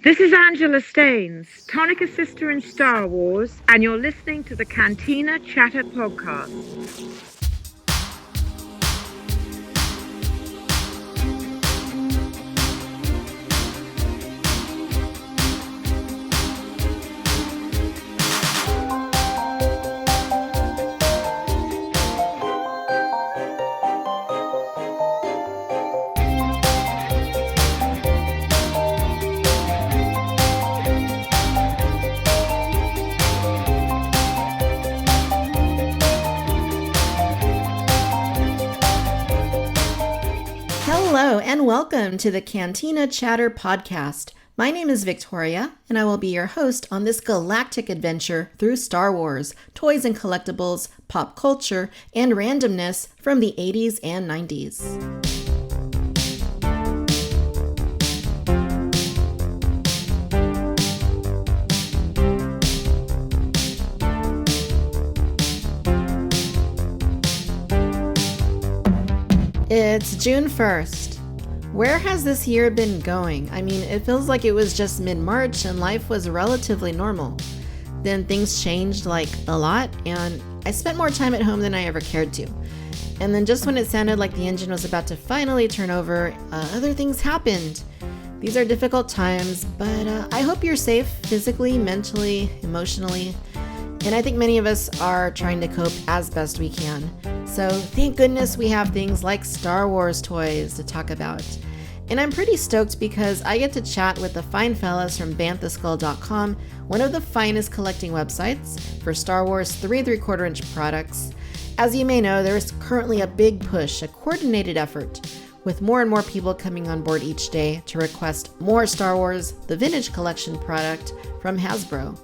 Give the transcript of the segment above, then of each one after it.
This is Angela Staines, Tonica's sister in Star Wars, and you're listening to the Cantina Chatter podcast. Hello and welcome to the Cantina Chatter podcast. My name is Victoria and I will be your host on this galactic adventure through Star Wars, toys and collectibles, pop culture, and randomness from the 80s and 90s. It's June 1st. Where has this year been going? I mean, it feels like it was just mid-March and life was relatively normal. Then things changed like a lot and I spent more time at home than I ever cared to. And then just when it sounded like the engine was about to finally turn over, other things happened. These are difficult times, but I hope you're safe physically, mentally, emotionally. And I think many of us are trying to cope as best we can. So thank goodness we have things like Star Wars toys to talk about. And I'm pretty stoked because I get to chat with the fine fellas from bantheskull.com, one of the finest collecting websites for Star Wars 3 3/4 inch products. As you may know, there is currently a big push, a coordinated effort, with more and more people coming on board each day to request more Star Wars, the Vintage Collection product from Hasbro.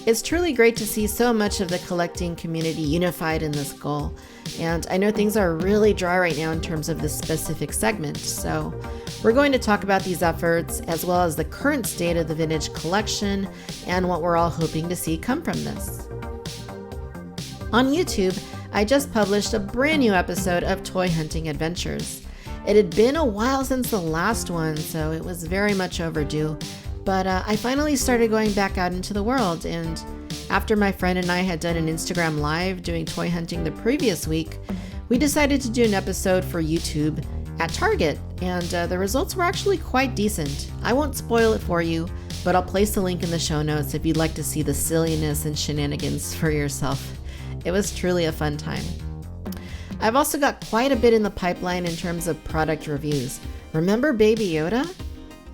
It's truly great to see so much of the collecting community unified in this goal, and I know things are really dry right now in terms of this specific segment, so we're going to talk about these efforts as well as the current state of the vintage collection and what we're all hoping to see come from this. On YouTube, I just published a brand new episode of Toy Hunting Adventures. It had been a while since the last one, so it was very much overdue. But I finally started going back out into the world, and after my friend and I had done an Instagram live doing toy hunting the previous week, we decided to do an episode for YouTube at Target, and the results were actually quite decent. I won't spoil it for you, but I'll place the link in the show notes if you'd like to see the silliness and shenanigans for yourself. It was truly a fun time. I've also got quite a bit in the pipeline in terms of product reviews. Remember Baby Yoda?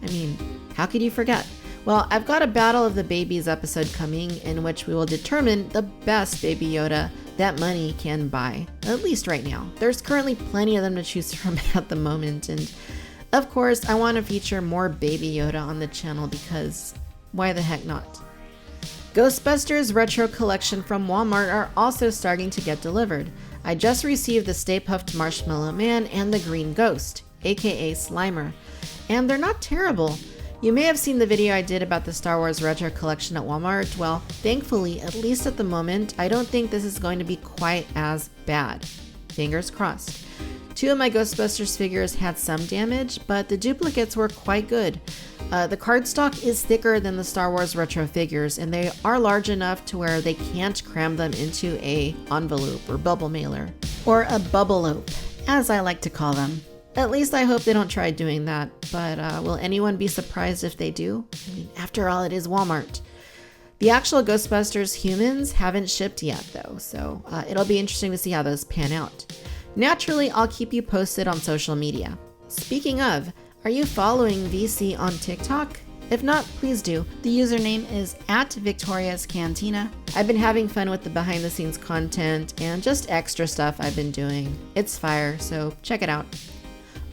I mean, how could you forget? Well, I've got a Battle of the Babies episode coming in which we will determine the best Baby Yoda that money can buy, at least right now. There's currently plenty of them to choose from at the moment, and of course, I want to feature more Baby Yoda on the channel because why the heck not? Ghostbusters Retro Collection from Walmart are also starting to get delivered. I just received the Stay Puft Marshmallow Man and the Green Ghost, aka Slimer, and they're not terrible. You may have seen the video I did about the Star Wars Retro Collection at Walmart. Well, thankfully, at least at the moment, I don't think this is going to be quite as bad. Fingers crossed. 2 of my Ghostbusters figures had some damage, but the duplicates were quite good. The cardstock is thicker than the Star Wars Retro figures, and they are large enough to where they can't cram them into a envelope or bubble mailer, or a bubbleope, as I like to call them. At least I hope they don't try doing that, but will anyone be surprised if they do? I mean, after all, it is Walmart. The actual Ghostbusters humans haven't shipped yet, though, so it'll be interesting to see how those pan out. Naturally, I'll keep you posted on social media. Speaking of, are you following VC on TikTok? If not, please do. The username is @victoriascantina. I've been having fun with the behind the scenes content and just extra stuff I've been doing. It's fire, so check it out.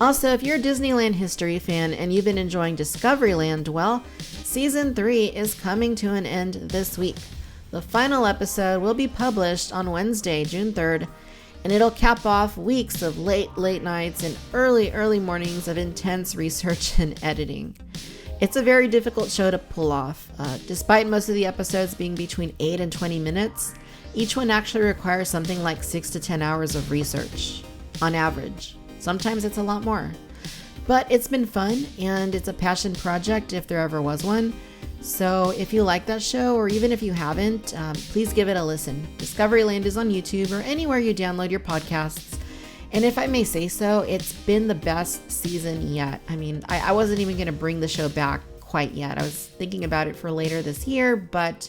Also, if you're a Disneyland history fan and you've been enjoying Discoveryland, well, Season 3 is coming to an end this week. The final episode will be published on Wednesday, June 3rd, and it'll cap off weeks of late nights and early mornings of intense research and editing. It's a very difficult show to pull off. Despite most of the episodes being between 8 and 20 minutes, each one actually requires something like 6 to 10 hours of research, on average. Sometimes it's a lot more. But it's been fun, and it's a passion project if there ever was one. So if you like that show, or even if you haven't, please give it a listen. Discoveryland is on YouTube or anywhere you download your podcasts. And if I may say so, it's been the best season yet. I mean, I wasn't even going to bring the show back quite yet. I was thinking about it for later this year, but,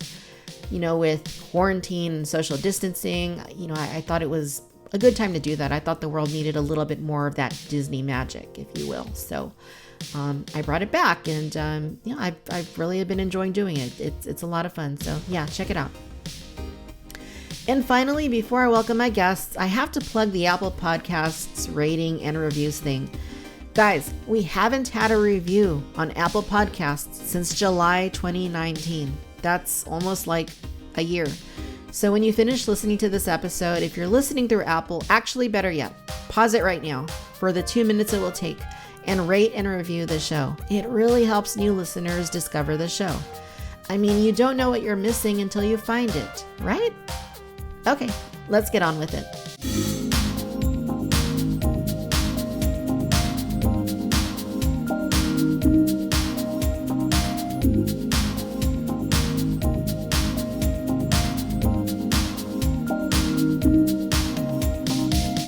with quarantine and social distancing, I thought it was a good time to do that. I thought the world needed a little bit more of that Disney magic, if you will. So I brought it back, and I've really been enjoying doing it. It's a lot of fun. So yeah, check it out. And finally, before I welcome my guests, I have to plug the Apple Podcasts rating and reviews thing. Guys, we haven't had a review on Apple Podcasts since July 2019. That's almost like a year. So when you finish listening to this episode, if you're listening through Apple, actually better yet, pause it right now for the 2 minutes it will take and rate and review the show. It really helps new listeners discover the show. I mean, you don't know what you're missing until you find it, right? Okay, let's get on with it.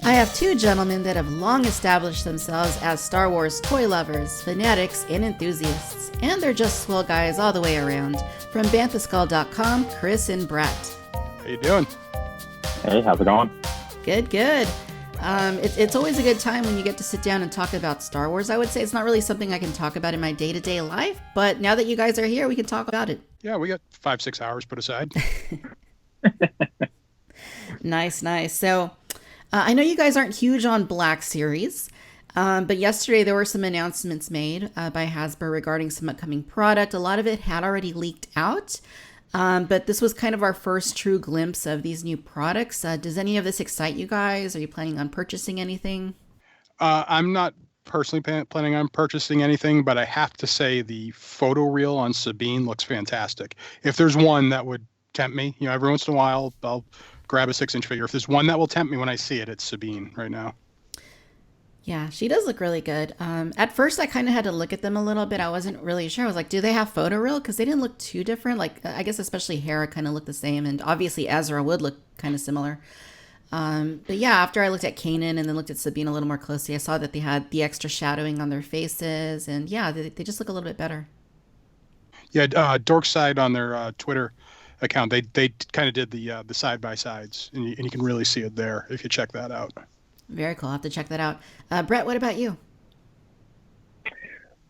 I have two gentlemen that have long established themselves as Star Wars toy lovers, fanatics, and enthusiasts. And they're just swell guys all the way around. From banthaskull.com, Chris and Brett. How you doing? Hey, how's it going? Good. It's always a good time when you get to sit down and talk about Star Wars. I would say it's not really something I can talk about in my day-to-day life, but now that you guys are here, we can talk about it. Yeah, we got 5-6 hours put aside. Nice. So I know you guys aren't huge on Black Series, but yesterday there were some announcements made by Hasbro regarding some upcoming product. A lot of it had already leaked out. But this was kind of our first true glimpse of these new products. Does any of this excite you guys? Are you planning on purchasing anything? I'm not personally planning on purchasing anything, but I have to say the photo reel on Sabine looks fantastic. If there's one that would tempt me, every once in a while, I'll grab a 6-inch figure. If there's one that will tempt me when I see it, it's Sabine right now. Yeah, she does look really good. At first, I kind of had to look at them a little bit. I wasn't really sure. I was like, do they have photo reel? Because they didn't look too different. Like, I guess especially Hera kind of looked the same. And obviously, Ezra would look kind of similar. But yeah, after I looked at Kanan and then looked at Sabine a little more closely, I saw that they had the extra shadowing on their faces. And yeah, they just look a little bit better. Yeah, Dorkside on their Twitter account, they kind of did the side-by-sides. And you can really see it there if you check that out. Very cool. I'll have to check that out. Brett, what about you?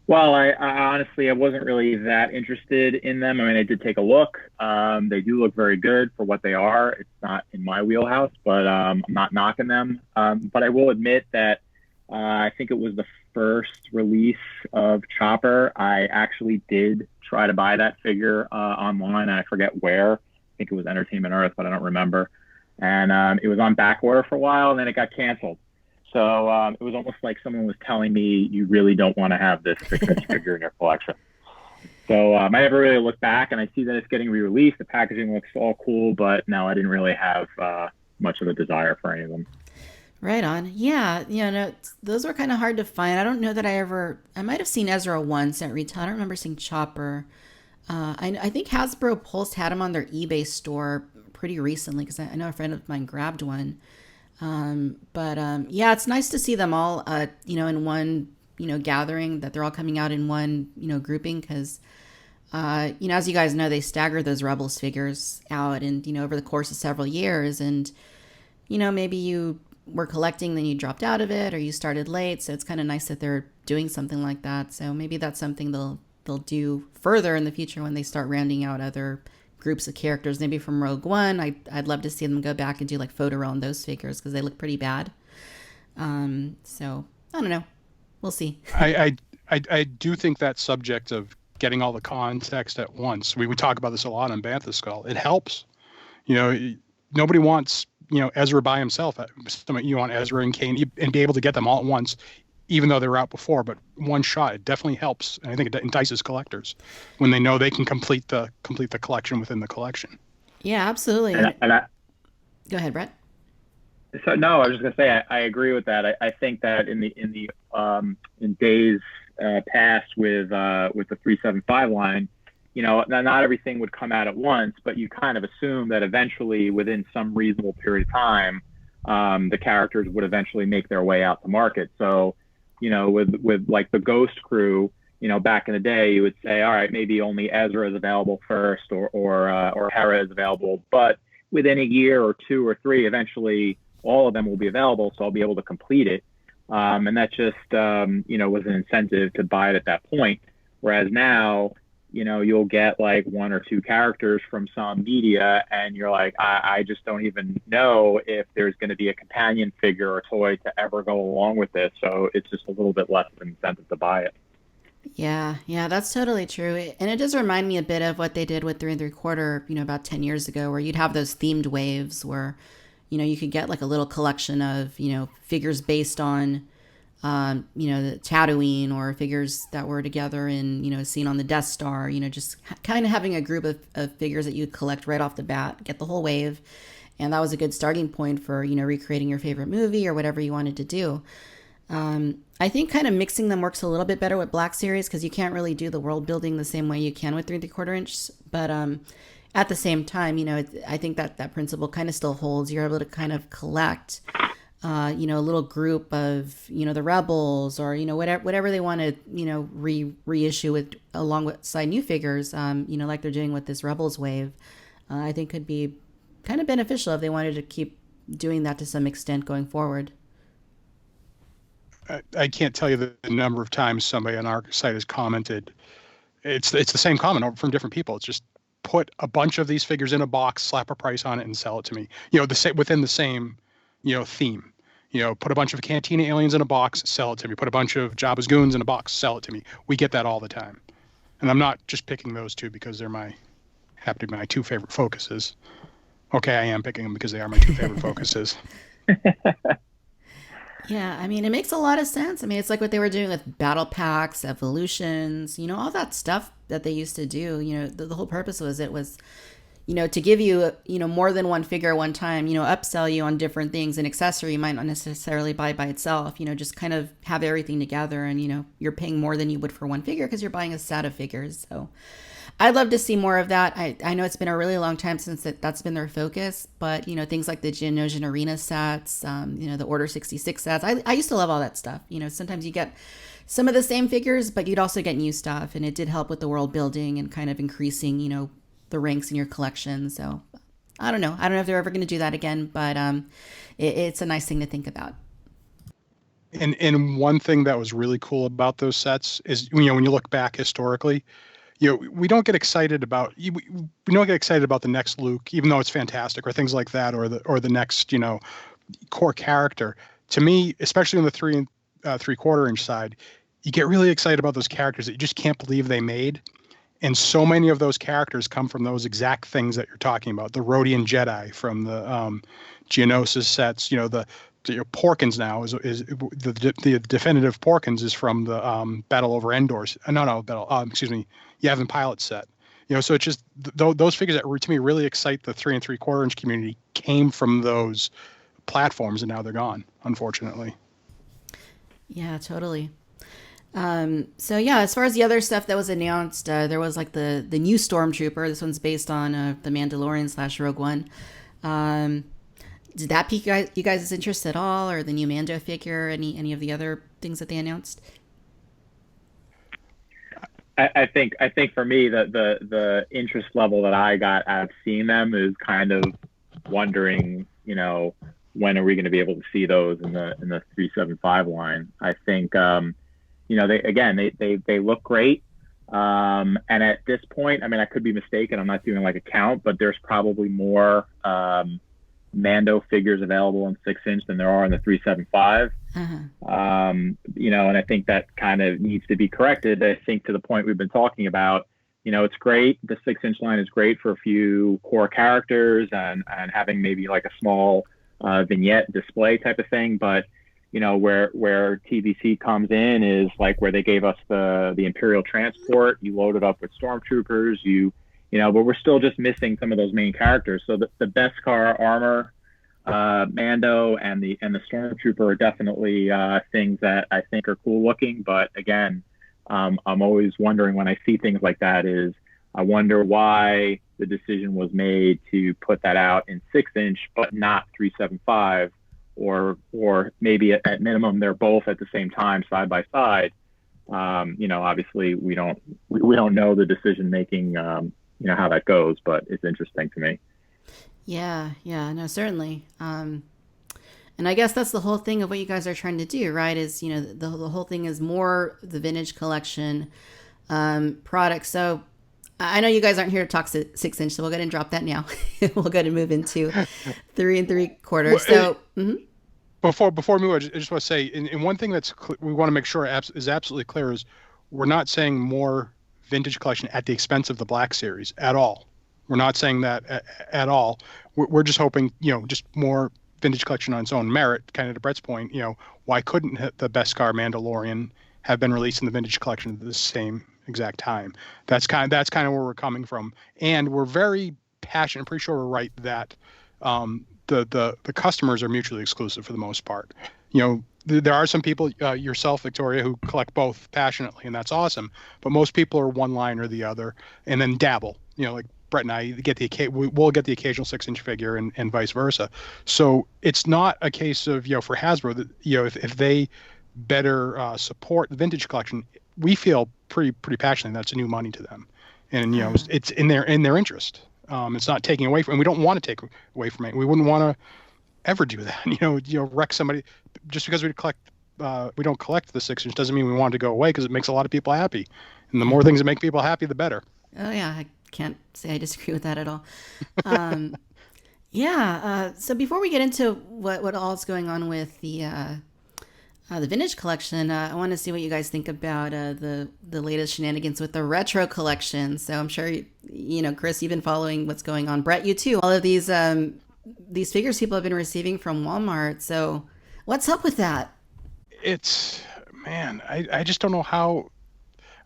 Well, I honestly, I wasn't really that interested in them. I mean, I did take a look. They do look very good for what they are. It's not in my wheelhouse, but I'm not knocking them. But I will admit that I think it was the first release of Chopper. I actually did try to buy that figure online. I forget where. I think it was Entertainment Earth, but I don't remember. And it was on back order for a while, and then it got canceled. So it was almost like someone was telling me, you really don't want to have this figure in your collection. So I never really looked back, and I see that it's getting re-released. The packaging looks all cool, but no, I didn't really have much of a desire for any of them. Right on. Yeah, no, those were kind of hard to find. I don't know that I might have seen Ezra once at retail. I don't remember seeing Chopper. I think Hasbro Pulse had them on their eBay store pretty recently, because I know a friend of mine grabbed one. Yeah, it's nice to see them all, in one, gathering, that they're all coming out in one, grouping, because, as you guys know, they stagger those Rebels figures out and, over the course of several years. And, maybe you were collecting, then you dropped out of it, or you started late. So it's kind of nice that they're doing something like that. So maybe that's something they'll do further in the future when they start rounding out other groups of characters, maybe from Rogue One. I'd love to see them go back and do like photo roll on those figures, because they look pretty bad. So I don't know. We'll see. I do think that subject of getting all the context at once. We talk about this a lot on Bantha Skull. It helps. Nobody wants Ezra by himself. You want Ezra and Kane and be able to get them all at once, even though they were out before. But one shot, it definitely helps, and I think it entices collectors when they know they can complete the collection within the collection. Yeah, absolutely. Go ahead, Brett. So no, I was just gonna say I agree with that. I think that in the in days past with the 375 line, not everything would come out at once, but you kind of assume that eventually, within some reasonable period of time, the characters would eventually make their way out to market. So, with like the Ghost crew, back in the day, you would say, all right, maybe only Ezra is available first, or Hera is available, but within a year or 2 or 3, eventually all of them will be available, so I'll be able to complete it. And that just, was an incentive to buy it at that point. Whereas now, you'll get like 1 or 2 characters from some media, and you're like, I just don't even know if there's going to be a companion figure or toy to ever go along with this. So it's just a little bit less of an incentive to buy it. Yeah, that's totally true. And it does remind me a bit of what they did with 3 3/4, about 10 years ago, where you'd have those themed waves where, you could get like a little collection of, figures based on, the Tatooine, or figures that were together in, a scene on the Death Star, just kind of having a group of figures that you'd collect right off the bat, get the whole wave. And that was a good starting point for, recreating your favorite movie or whatever you wanted to do. I think kind of mixing them works a little bit better with Black Series, because you can't really do the world building the same way you can with 3 3/4 inch. But at the same time, I think that principle kind of still holds. You're able to kind of collect, a little group of, the Rebels, or, whatever they want to, reissue with alongside new figures, like they're doing with this Rebels wave. I think could be kind of beneficial if they wanted to keep doing that to some extent going forward. I can't tell you the number of times somebody on our site has commented. It's the same comment from different people. It's just put a bunch of these figures in a box, slap a price on it, and sell it to me. Within the same, theme. Put a bunch of Cantina aliens in a box, sell it to me. Put a bunch of Jabba's goons in a box, sell it to me. We get that all the time, and I'm not just picking those 2 because they're happen to be my 2 favorite focuses. Okay, I am picking them because they are my 2 favorite focuses. Yeah, I mean, it makes a lot of sense. I mean, it's like what they were doing with battle packs, evolutions, all that stuff that they used to do. The whole purpose was to give you, more than one figure at one time, upsell you on different things. An accessory you might not necessarily buy by itself, just kind of have everything together, and, you're paying more than you would for one figure because you're buying a set of figures. So I'd love to see more of that. I know it's been a really long time since that's been their focus, but, things like the Geonosian Arena sets, the Order 66 sets. I used to love all that stuff. Sometimes you get some of the same figures, but you'd also get new stuff, and it did help with the world building and kind of increasing, the ranks in your collection. So I don't know if they're ever going to do that again, but it's a nice thing to think about. And one thing that was really cool about those sets is, when you look back historically, we don't get excited about the next Luke, even though it's fantastic, or things like that, or the next core character. To me, especially on the 3 3/4 inch side, you get really excited about those characters that you just can't believe they made. And so many of those characters come from those exact things that you're talking about. The Rhodian Jedi from the Geonosis sets. The Porkins now is the definitive Porkins is from the Battle over Endor. Yavin Pilot set. So it's just those figures that were, to me, really excite the 3 3/4 inch community came from those platforms, and now they're gone, unfortunately. Yeah, totally. So yeah, as far as the other stuff that was announced, there was like the new Stormtrooper. This one's based on the Mandalorian / Rogue One. Did that pique you guys' interest at all, or the new Mando figure? Any of the other things that they announced? I think for me the interest level that I got out of seeing them is kind of wondering, when are we going to be able to see those in the 375 line? I think they look great. And at this point, I mean, I could be mistaken. I'm not doing like a count, but there's probably more Mando figures available in 6-inch than there are in the 375. And I think that kind of needs to be corrected. I think to the point we've been talking about, it's great. The 6-inch line is great for a few core characters and having maybe like a small vignette display type of thing. But, where TBC comes in is like where they gave us the Imperial transport. You load it up with Stormtroopers, but we're still just missing some of those main characters. So the Beskar armor Mando and the Stormtrooper are definitely things that I think are cool looking. But again, I'm always wondering when I see things like that is I wonder why the decision was made to put that out in 6-inch but not 375, or maybe at minimum they're both at the same time side by side. Obviously we don't know the decision making, how that goes, but it's interesting to me. Yeah, no, certainly. And I guess that's the whole thing of what you guys are trying to do, right? Is, the whole thing is more the vintage collection product. So I know you guys aren't here to talk 6-inch, so we'll go ahead and drop that now. We'll go ahead and move into 3 3/4. So before we move, I just want to say, and one thing we want to make sure is absolutely clear is we're not saying more vintage collection at the expense of the Black Series at all. We're not saying that at all. We're just hoping, just more vintage collection on its own merit. Kind of to Brett's point, why couldn't the Beskar Mandalorian have been released in the vintage collection at the same exact time? That's kind of where we're coming from, and we're very passionate. I'm pretty sure we're right that the customers are mutually exclusive for the most part. There are some people, yourself, Victoria, who collect both passionately, and that's awesome. But most people are one line or the other, and then dabble. Like Brett and I we'll get the occasional 6-inch figure and vice versa. So it's not a case of, for Hasbro that, if they better support the vintage collection, we feel pretty passionately that's new money to them. And, it's in their interest. It's not taking away from, and we don't want to take away from it. We wouldn't want to ever do that, wreck somebody just because we don't collect the 6-inch doesn't mean we want it to go away, because it makes a lot of people happy. And the more things that make people happy, the better. Oh yeah, I can't say I disagree with that at all. So before we get into what all is going on with the vintage collection, I want to see what you guys think about the latest shenanigans with the retro collection. So I'm sure Chris, you've been following what's going on. Brett, you too. All of these figures people have been receiving from Walmart. So what's up with that? I just don't know how.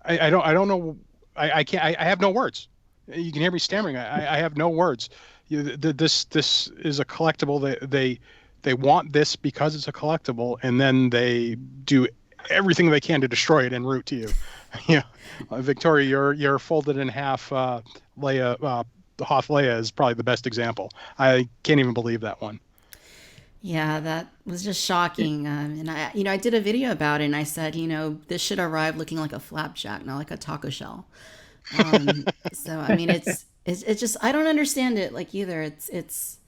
I don't know. I can't. I have no words. You can hear me stammering. I have no words. This is a collectible. They want this because it's a collectible, and then they do everything they can to destroy it en route to you. Victoria, you're folded in half. Leia, the Hoth Leia is probably the best example. I can't even believe that one. Yeah, that was just shocking. And I did a video about it, and I said, this should arrive looking like a flapjack, not like a taco shell. So I mean, it's just, I don't understand it either. It's.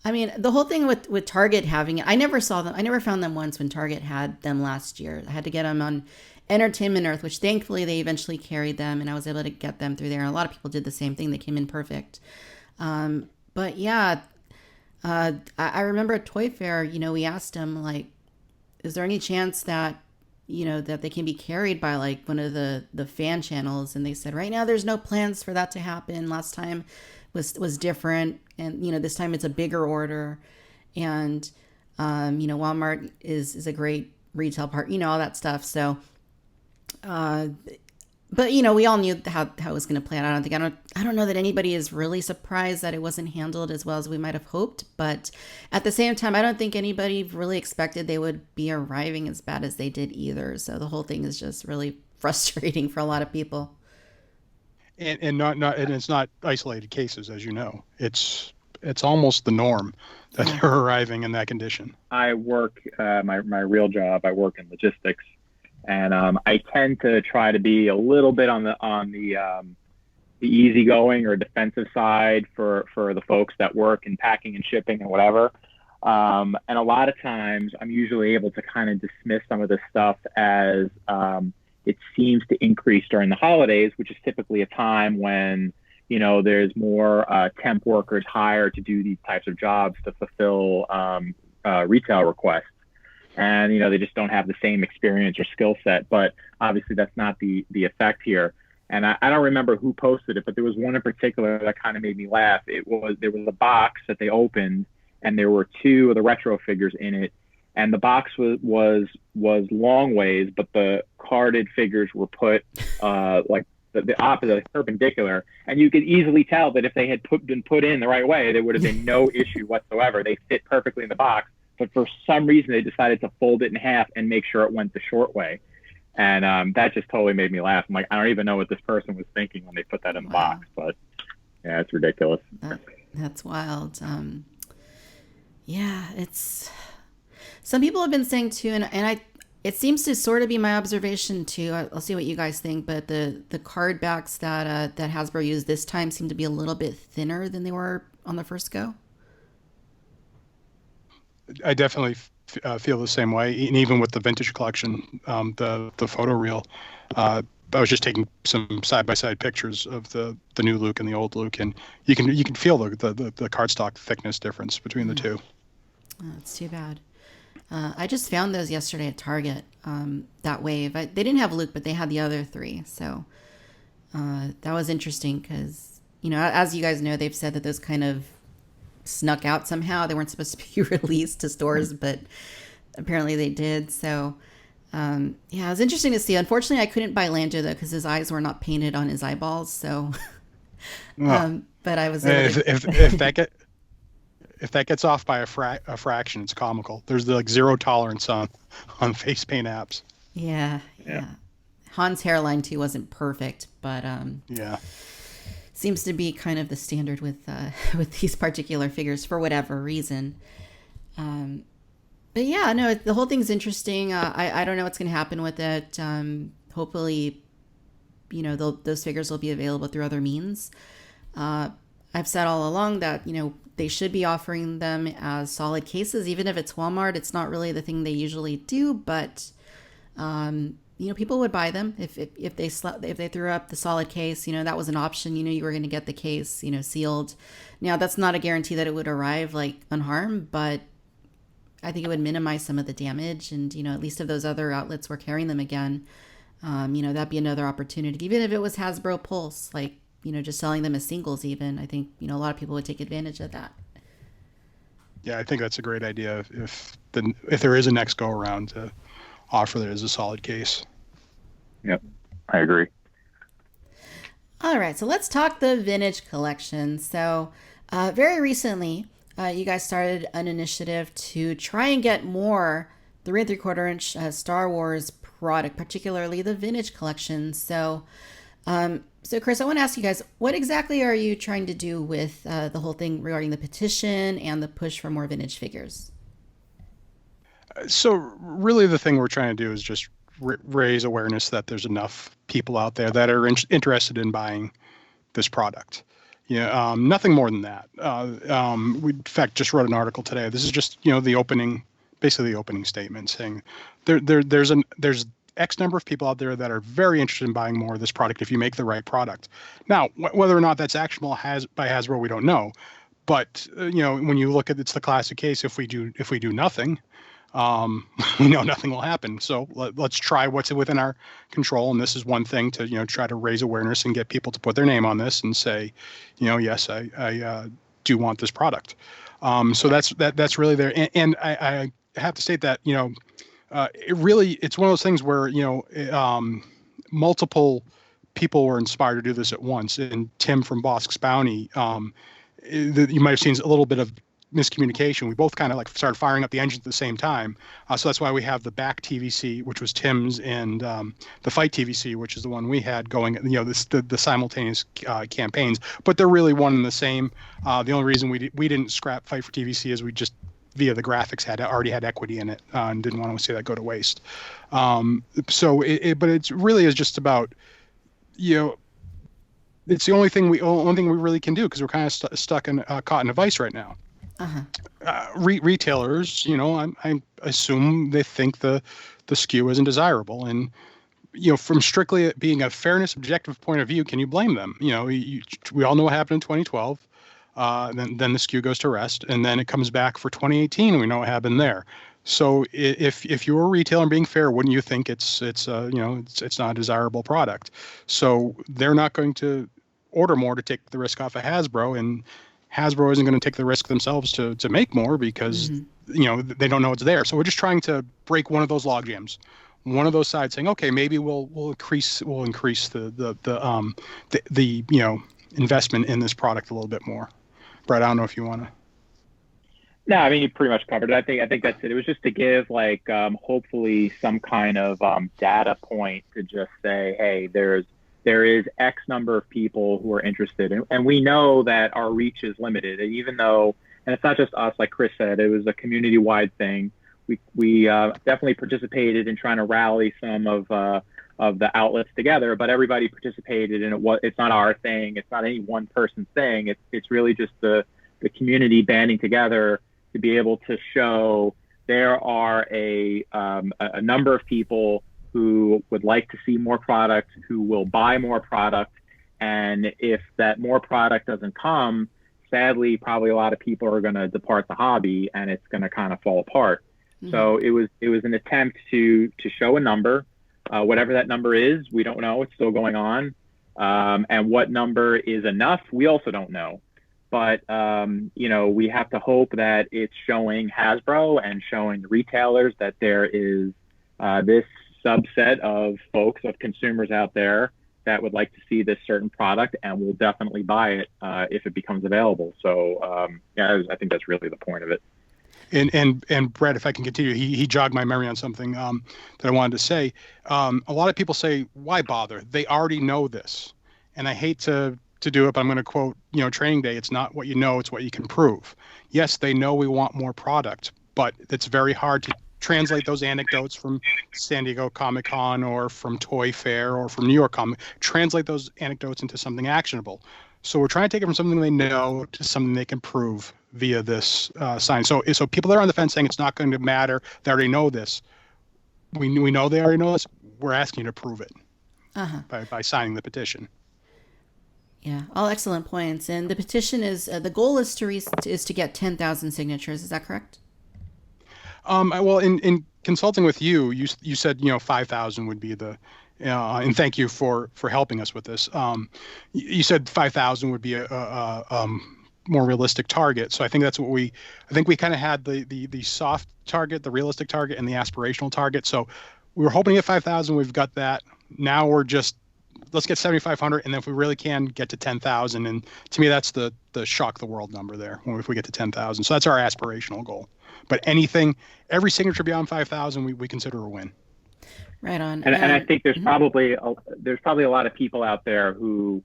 I mean, the whole thing with Target having it, I never saw them. I never found them once when Target had them last year. I had to get them on Entertainment Earth, which thankfully they eventually carried them, and I was able to get them through there. And a lot of people did the same thing. They came in perfect. But yeah, I remember at Toy Fair, we asked them, is there any chance that, that they can be carried by one of the fan channels? And they said, right now, there's no plans for that to happen. Last time was different, and this time it's a bigger order, and Walmart is a great retail part, all that stuff. So but we all knew how it was going to play out. I don't know that anybody is really surprised that it wasn't handled as well as we might have hoped, but at the same time, I don't think anybody really expected they would be arriving as bad as they did either. So the whole thing is just really frustrating for a lot of people. And it's not isolated cases, as you know. It's almost the norm that they're arriving in that condition. I work my real job. I work in logistics, and I tend to try to be a little bit on the easygoing or defensive side for the folks that work in packing and shipping and whatever. And a lot of times, I'm usually able to kind of dismiss some of this stuff as it seems to increase during the holidays, which is typically a time when, there's more temp workers hired to do these types of jobs to fulfill retail requests. And, they just don't have the same experience or skill set. But obviously that's not the effect here. And I don't remember who posted it, but there was one in particular that kind of made me laugh. There was a box that they opened, and there were 2 of the retro figures in it. And the box was long ways, but the carded figures were put the opposite, perpendicular, and you could easily tell that if they had been put in the right way, there would have been no issue whatsoever. They fit perfectly in the box, but for some reason they decided to fold it in half and make sure it went the short way. And that just totally made me laugh. I'm like, I don't even know what this person was thinking when they put that in the box, but yeah, it's ridiculous. That's wild. Yeah, it's, some people have been saying too, and it seems to sort of be my observation too. I'll see what you guys think, but the card backs that Hasbro used this time seem to be a little bit thinner than they were on the first go. I definitely feel the same way, and even with the vintage collection, the photo reel. I was just taking some side-by-side pictures of the new Luke and the old Luke, and you can feel the cardstock thickness difference between the two. Oh, that's too bad. I just found those yesterday at Target. That wave, they didn't have Luke, but they had the other three. So that was interesting because, as you guys know, they've said that those kind of snuck out somehow. They weren't supposed to be released to stores, but apparently they did. So yeah, it was interesting to see. Unfortunately, I couldn't buy Lando though because his eyes were not painted on his eyeballs. So, but I was able to... If that gets off by a fraction, it's comical. There's like zero tolerance on face paint apps. Yeah. Han's hairline too wasn't perfect, but seems to be kind of the standard with these particular figures for whatever reason. But yeah, no, the whole thing's interesting. I don't know what's going to happen with it. Hopefully, those figures will be available through other means. I've said all along that, they should be offering them as solid cases, even if it's Walmart. It's not really the thing they usually do, but people would buy them if they threw up the solid case. That was an option. You were going to get the case, sealed. Now that's not a guarantee that it would arrive like unharmed, but I think it would minimize some of the damage. And at least if those other outlets were carrying them again, that'd be another opportunity. Even if it was Hasbro Pulse, like, just selling them as singles even. I think, a lot of people would take advantage of that. Yeah, I think that's a great idea if there is a next go around to offer that as a solid case. Yep, I agree. All right, so let's talk the vintage collection. So very recently, you guys started an initiative to try and get more 3 3/4 inch Star Wars product, particularly the vintage collection. So Chris, I want to ask you guys, what exactly are you trying to do with the whole thing regarding the petition and the push for more vintage figures? So really the thing we're trying to do is just raise awareness that there's enough people out there that are interested in buying this product. Nothing more than that. We, in fact, just wrote an article today. This is just, basically the opening statement saying there's X number of people out there that are very interested in buying more of this product if you make the right product. Now, whether or not that's actionable by Hasbro, we don't know. But when you look at it's the classic case, if we do nothing, we know nothing will happen. So let's try what's within our control, and this is one thing to try to raise awareness and get people to put their name on this and say, yes, I do want this product. So that's really there, and I have to state that it's one of those things where multiple people were inspired to do this at once. And Tim from Bosk's Bounty, you might have seen a little bit of miscommunication. We both kind of started firing up the engine at the same time. So that's why we have the back TVC, which was Tim's, and the fight TVC, which is the one we had going. The simultaneous campaigns, but they're really one and the same. The only reason we didn't scrap fight for TVC is we just, via the graphics, already had equity in it and didn't want to see that go to waste. So but it's really is just about, it's the only thing we really can do because we're kind of stuck in caught in a vice right now. Retailers, I assume they think the SKU isn't desirable, and from strictly being a fairness, objective point of view, can you blame them? We all know what happened in 2012. Then the SKU goes to rest, and then it comes back for 2018, and we know what happened there. So if you're a retailer and being fair, wouldn't you think it's not a desirable product? So they're not going to order more to take the risk off of Hasbro, and Hasbro isn't going to take the risk themselves to make more because they don't know it's there. So we're just trying to break one of those log jams. one of those sides saying, okay, maybe we'll increase the investment in this product a little bit more. Brett, I don't know if you want to. No, I mean, you pretty much covered it. I think that's it. It was just to give hopefully some kind of data point to just say, hey, there is X number of people who are interested, and we know that our reach is limited. And even though, and it's not just us, like Chris said, it was a community-wide thing. We definitely participated in trying to rally some of the outlets together, but everybody participated, and it's not our thing. It's not any one person's thing. It's really just the community banding together to be able to show there are a number of people who would like to see more product, who will buy more product. And if that more product doesn't come, sadly, probably a lot of people are going to depart the hobby, and it's going to kind of fall apart. Mm-hmm. So it was an attempt to show a number, whatever that number is, we don't know. It's still going on. And what number is enough, we also don't know. But, we have to hope that it's showing Hasbro and showing the retailers that there is this subset of folks, of consumers out there that would like to see this certain product and will definitely buy it if it becomes available. So, I think that's really the point of it. And Brett, if I can continue, he jogged my memory on something that I wanted to say. A lot of people say, why bother? They already know this. And I hate to do it, but I'm going to quote, Training Day. It's not what you know, it's what you can prove. Yes, they know we want more product, but it's very hard to translate those anecdotes from San Diego Comic-Con or from Toy Fair or from New York Comic, translate those anecdotes into something actionable. So we're trying to take it from something they know to something they can prove via this sign. So people that are on the fence saying it's not going to matter, they already know this. We know they already know this. We're asking you to prove it by signing the petition. Yeah, all excellent points. And the petition is the goal is to get 10,000 signatures. Is that correct? Well, in consulting with you said 5,000 would be the. And thank you for helping us with this. You said 5,000 would be a more realistic target. So I think that's what we kind of had the soft target, the realistic target, and the aspirational target. So we were hoping to get 5,000. We've got that. Now we're just let's get 7,500, and then if we really can get to 10,000. And to me, that's the shock the world number there. If we get to 10,000, so that's our aspirational goal. But every signature beyond 5,000, we consider a win. Right on. And I think there's probably a lot of people out there who,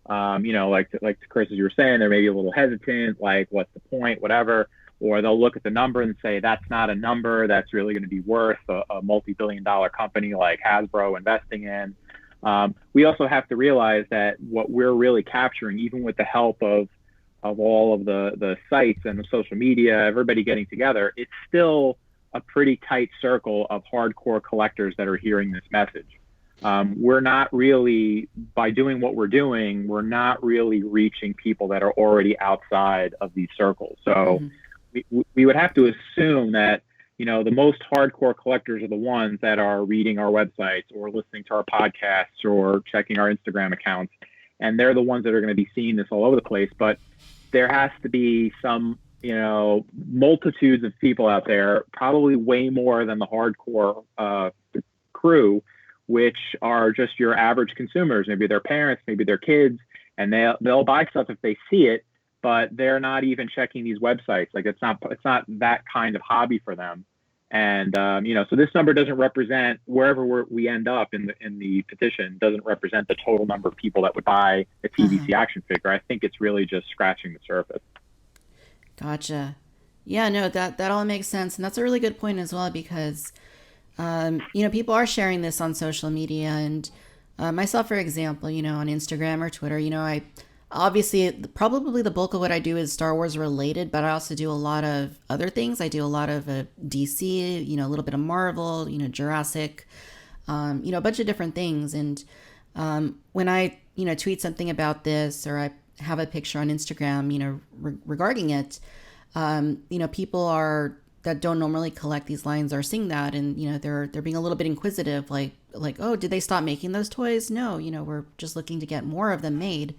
like Chris, as you were saying, they're maybe a little hesitant, like what's the point, whatever, or they'll look at the number and say that's not a number that's really going to be worth a multi-billion-dollar company like Hasbro investing in. We also have to realize that what we're really capturing, even with the help of all of the sites and the social media, everybody getting together, it's still a pretty tight circle of hardcore collectors that are hearing this message. We're not really, by doing what we're doing, we're not really reaching people that are already outside of these circles. So we would have to assume that, the most hardcore collectors are the ones that are reading our websites or listening to our podcasts or checking our Instagram accounts. And they're the ones that are going to be seeing this all over the place. But there has to be some, multitudes of people out there, probably way more than the hardcore crew, which are just your average consumers. Maybe their parents, maybe their kids, and they'll buy stuff if they see it, but they're not even checking these websites. Like it's not that kind of hobby for them. And, so this number doesn't represent wherever we end up in the petition, doesn't represent the total number of people that would buy a TVC action figure. I think it's really just scratching the surface. Gotcha. Yeah, no, that all makes sense. And that's a really good point as well, because, people are sharing this on social media, and myself, for example, on Instagram or Twitter, I obviously probably the bulk of what I do is Star Wars related, but I also do a lot of other things. I do a lot of DC, a little bit of Marvel, Jurassic, a bunch of different things. And when I, tweet something about this, or I have a picture on Instagram, regarding it, people that don't normally collect these lines are seeing that, and they're being a little bit inquisitive, like, oh, did they stop making those toys? No, we're just looking to get more of them made.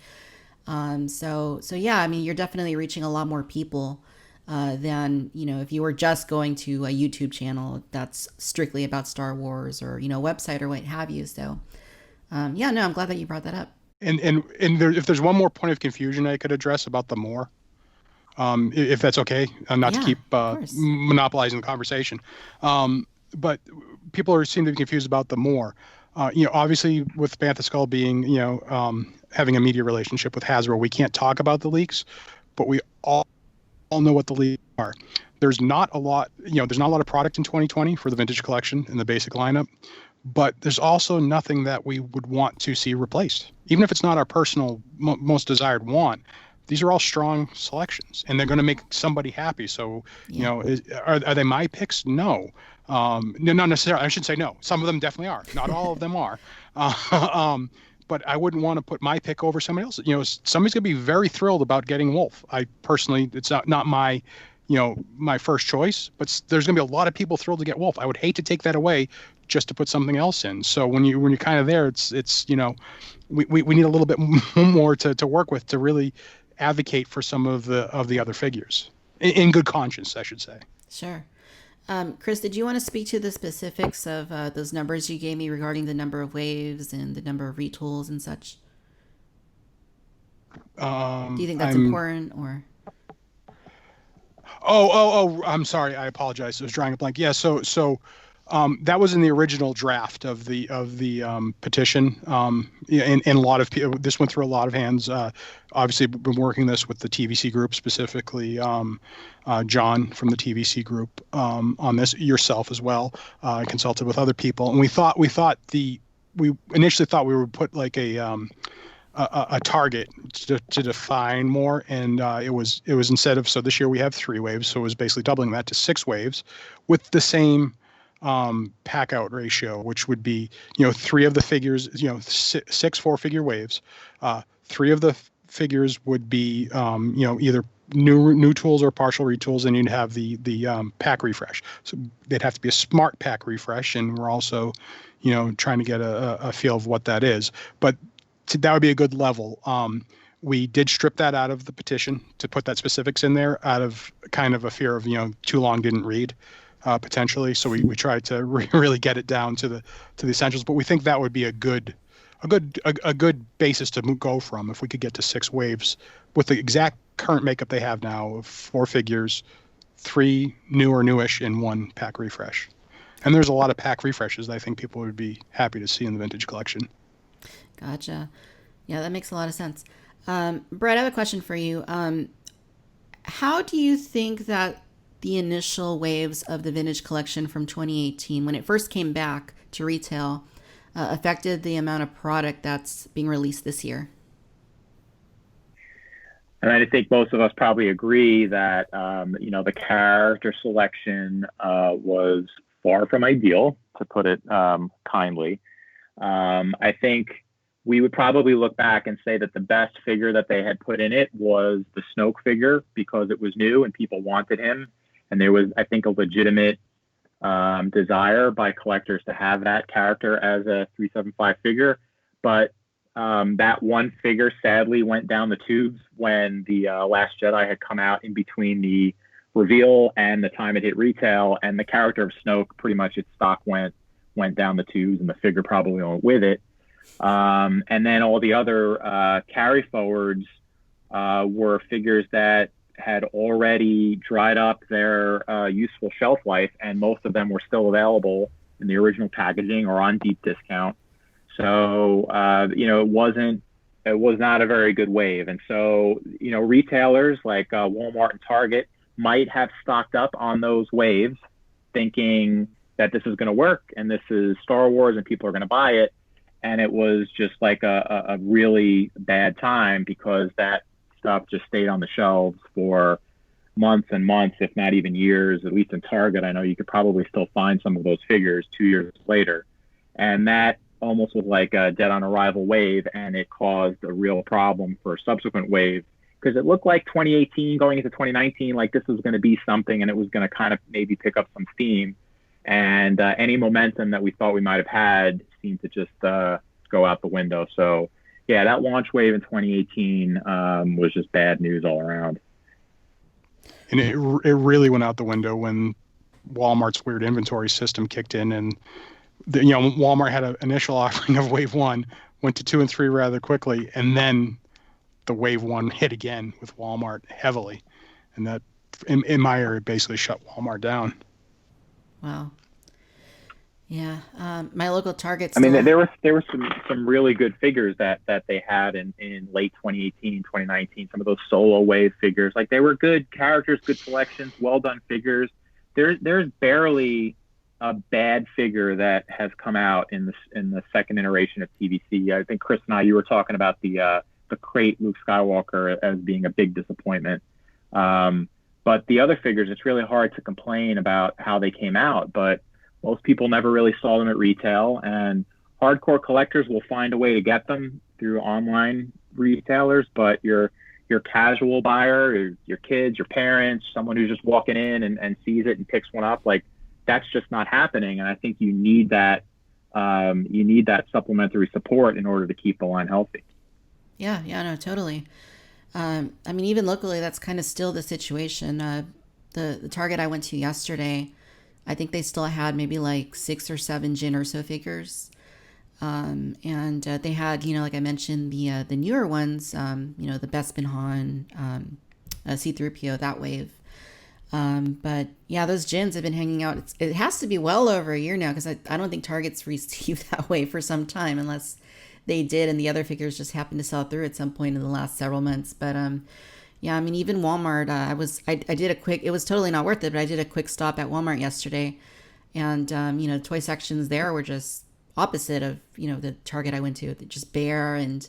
So yeah, I mean, you're definitely reaching a lot more people than, if you were just going to a YouTube channel that's strictly about Star Wars or, website or what have you. So, I'm glad that you brought that up. And there, if there's one more point of confusion I could address about the more, if that's okay, not to keep monopolizing the conversation, but people seem to be confused about the more. Obviously with Bantha Skull being, having a media relationship with Hasbro, we can't talk about the leaks, but we all know what the leaks are. There's not a lot, there's not a lot of product in 2020 for the vintage collection in the basic lineup, but there's also nothing that we would want to see replaced. Even if it's not our personal most desired want, these are all strong selections and they're going to make somebody happy. So, are they my picks? No. No, not necessarily. I should say no. Some of them definitely are. Not all of them are. But I wouldn't want to put my pick over somebody else. Somebody's going to be very thrilled about getting Wolf. I personally, it's not my, my first choice, but there's going to be a lot of people thrilled to get Wolf. I would hate to take that away just to put something else in. So when you're kind of there, it's we need a little bit more to work with to really advocate for some of the other figures in good conscience, I should say. Sure. Chris, did you want to speak to the specifics of those numbers you gave me regarding the number of waves and the number of retools and such? Do you think that's important or? Oh, I'm sorry. I apologize. I was drawing a blank. Yeah. So that was in the original draft of the petition. And a lot of people, this went through a lot of hands. Obviously, we've been working this with the TVC group, specifically John from the TVC group on this, yourself as well. I consulted with other people, and we initially thought we would put like a target to define more, and it was instead of, so this year we have 3 waves, so it was basically doubling that to 6 waves with the same pack out ratio, which would be 3 of the figures, 6 4-figure waves. 3 of the figures would be either new tools or partial retools, and you'd have the pack refresh. So they'd have to be a smart pack refresh, and we're also trying to get a feel of what that is, but that would be a good level. We did strip that out of the petition to put that specifics in there out of kind of a fear of too long didn't read. Potentially, so we tried to really get it down to the essentials, but we think that would be a good basis to go from if we could get to 6 waves with the exact current makeup they have now of 4 figures, 3 new or newish, and 1 pack refresh. And there's a lot of pack refreshes that I think people would be happy to see in the vintage collection. Gotcha. Yeah, that makes a lot of sense. Brett, I have a question for you. How do you think that the initial waves of the vintage collection from 2018, when it first came back to retail, affected the amount of product that's being released this year? And I think most of us probably agree that, the character selection was far from ideal, to put it kindly. I think we would probably look back and say that the best figure that they had put in it was the Snoke figure, because it was new and people wanted him. And there was, I think, a legitimate desire by collectors to have that character as a 375 figure. But that one figure sadly went down the tubes when the Last Jedi had come out in between the reveal and the time it hit retail. And the character of Snoke, pretty much its stock went down the tubes, and the figure probably went with it. And then all the other carry forwards were figures that had already dried up their useful shelf life, and most of them were still available in the original packaging or on deep discount. So, it was not a very good wave. And so, retailers like Walmart and Target might have stocked up on those waves thinking that this is going to work and this is Star Wars and people are going to buy it. And it was just like a really bad time, because that stuff just stayed on the shelves for months and months, if not even years. At least in Target, I know you could probably still find some of those figures 2 years later. And that almost was like a dead on arrival wave, and it caused a real problem for subsequent waves, because it looked like 2018 going into 2019, like this was going to be something, and it was going to kind of maybe pick up some steam. And any momentum that we thought we might have had seemed to just go out the window. So, yeah, that launch wave in 2018 was just bad news all around. And it really went out the window when Walmart's weird inventory system kicked in, and Walmart had an initial offering of wave 1, went to 2 and 3 rather quickly, and then the wave 1 hit again with Walmart heavily, and that in my area basically shut Walmart down. Wow. Yeah, my local Target. I mean, there were some really good figures that they had in late 2018, 2019. Some of those solo wave figures, like, they were good characters, good selections, well done figures. There's barely a bad figure that has come out in the second iteration of TVC. I think Chris and you were talking about the crate Luke Skywalker as being a big disappointment. But the other figures, it's really hard to complain about how they came out, but most people never really saw them at retail, and hardcore collectors will find a way to get them through online retailers. But your casual buyer, your kids, your parents, someone who's just walking in and sees it and picks one up, like, that's just not happening. And I think you need that supplementary support in order to keep the line healthy. Yeah, no, totally. I mean, even locally, that's kind of still the situation. The Target I went to yesterday, I think they still had maybe like 6 or 7 Jyn Erso figures. And they had, like I mentioned, the newer ones, the Bespin Han, C-3PO, that wave. But yeah, those Jyns have been hanging out. It has to be well over a year now, because I don't think Target's received that wave for some time, unless they did and the other figures just happened to sell through at some point in the last several months. But yeah, I mean, even Walmart, I did a quick, it was totally not worth it, but I did a quick stop at Walmart yesterday, and toy sections there were just opposite of the Target I went to, just bare, and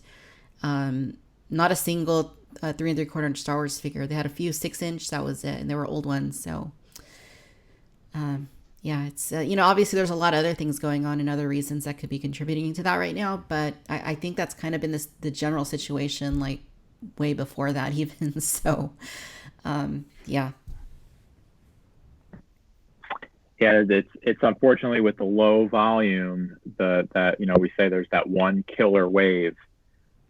not a single 3 3/4 inch Star Wars figure. They had a few 6-inch, that was it, and they were old ones. So yeah, it's obviously there's a lot of other things going on and other reasons that could be contributing to that right now, but I think that's kind of been the general situation, like, way before that even. So yeah, it's unfortunately with the low volume that we say there's that one killer wave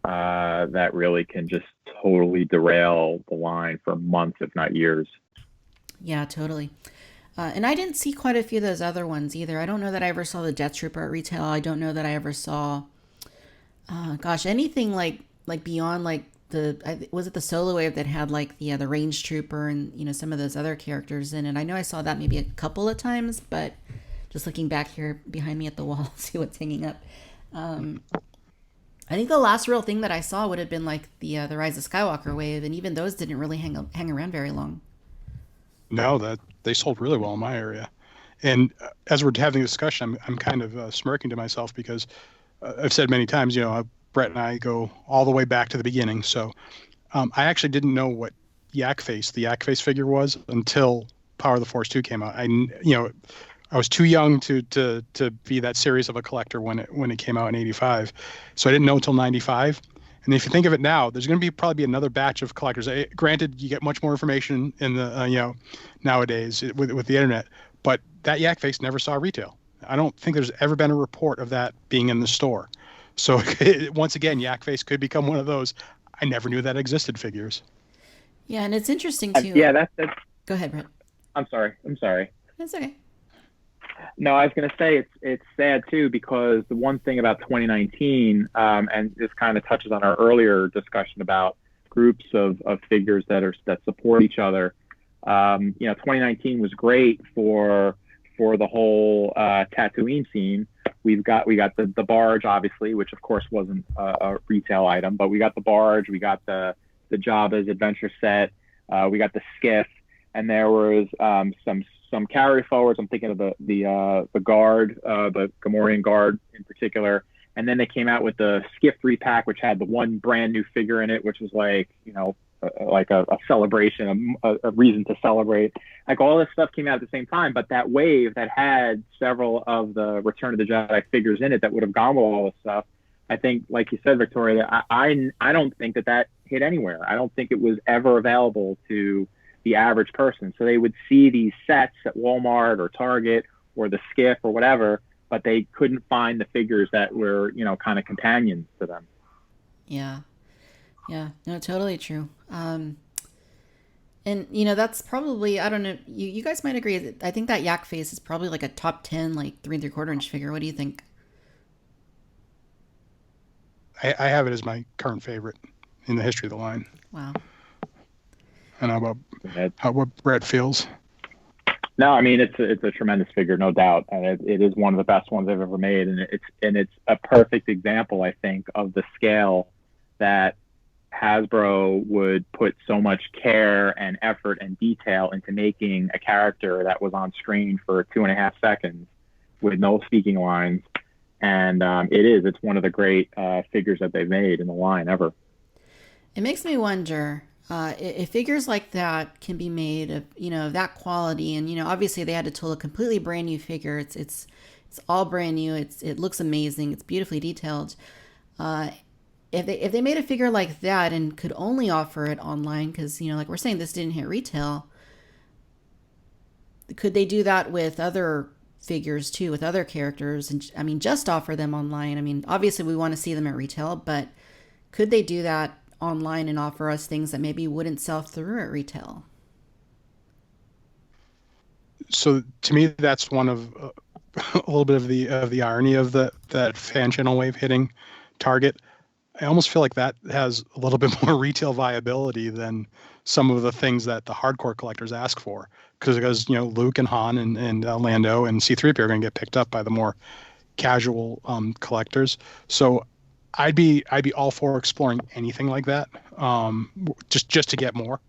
that really can just totally derail the line for months, if not years. Yeah, totally. And I didn't see quite a few of those other ones either. I don't know that I ever saw the Death Trooper at retail. I don't know that I ever saw anything like beyond, like, was it the solo wave that had like the range trooper and some of those other characters in it. I know I saw that maybe a couple of times, but just looking back here behind me at the wall, see what's hanging up. I think the last real thing that I saw would have been like the Rise of Skywalker wave, and even those didn't really hang around very long. No, that they sold really well in my area. And as we're having a discussion, I'm kind of smirking to myself, because I've said many times, Brett and I go all the way back to the beginning. So I actually didn't know what the Yak Face figure was until Power of the Force 2 came out. I was too young to be that serious of a collector when it came out in 85. So I didn't know until 95. And if you think of it now, there's going to probably be another batch of collectors. Granted, you get much more information in the nowadays with the internet, but that Yak Face never saw retail. I don't think there's ever been a report of that being in the store. So once again, Yak Face could become one of those I never knew that existed figures. Yeah, and it's interesting too. Yeah, that's. Go ahead, Brett. I'm sorry. That's okay. No, I was going to say it's sad too, because the one thing about 2019, and this kind of touches on our earlier discussion about groups of figures that support each other. 2019 was great for the whole Tatooine scene. We got the barge, obviously, which of course wasn't a retail item, but we got the barge, we got the Jabba's adventure set, we got the skiff, and there was some carry forwards. I'm thinking of the guard, the Gamorrean guard in particular. And then they came out with the skiff 3-pack, which had the one brand new figure in it, which was like a celebration, a reason to celebrate. Like, all this stuff came out at the same time, but that wave that had several of the Return of the Jedi figures in it that would have gone with all this stuff, I think, like you said, Victoria, I don't think that hit anywhere. I don't think it was ever available to the average person. So they would see these sets at Walmart or Target or the skiff or whatever, but they couldn't find the figures that were, kind of companions to them. Yeah. No, totally true. And And that's probably, I don't know, you guys might agree. I think that yak face is probably like a top 10, like 3 3/4 inch figure. What do you think? I have it as my current favorite in the history of the line. Wow. I don't know about what Brett feels. No, I mean it's a tremendous figure, no doubt, and it is one of the best ones I've ever made, and it's a perfect example, I think, of the scale that Hasbro would put so much care and effort and detail into making a character that was on screen for 2.5 seconds with no speaking lines, and it's one of the great figures that they've made in the line ever. It makes me wonder if figures like that can be made of that quality, and obviously they had to tool a completely brand new figure. It's all brand new. It looks amazing. It's beautifully detailed. If they made a figure like that and could only offer it online, because like we're saying, this didn't hit retail, could they do that with other figures too, with other characters? And I mean, just offer them online. I mean, obviously we want to see them at retail, but could they do that online and offer us things that maybe wouldn't sell through at retail? So to me, that's one of a little bit of the irony of that fan channel wave hitting Target. I almost feel like that has a little bit more retail viability than some of the things that the hardcore collectors ask for, because Luke and Han and Lando and C-3PO are going to get picked up by the more casual collectors. So I'd be all for exploring anything like that, just to get more.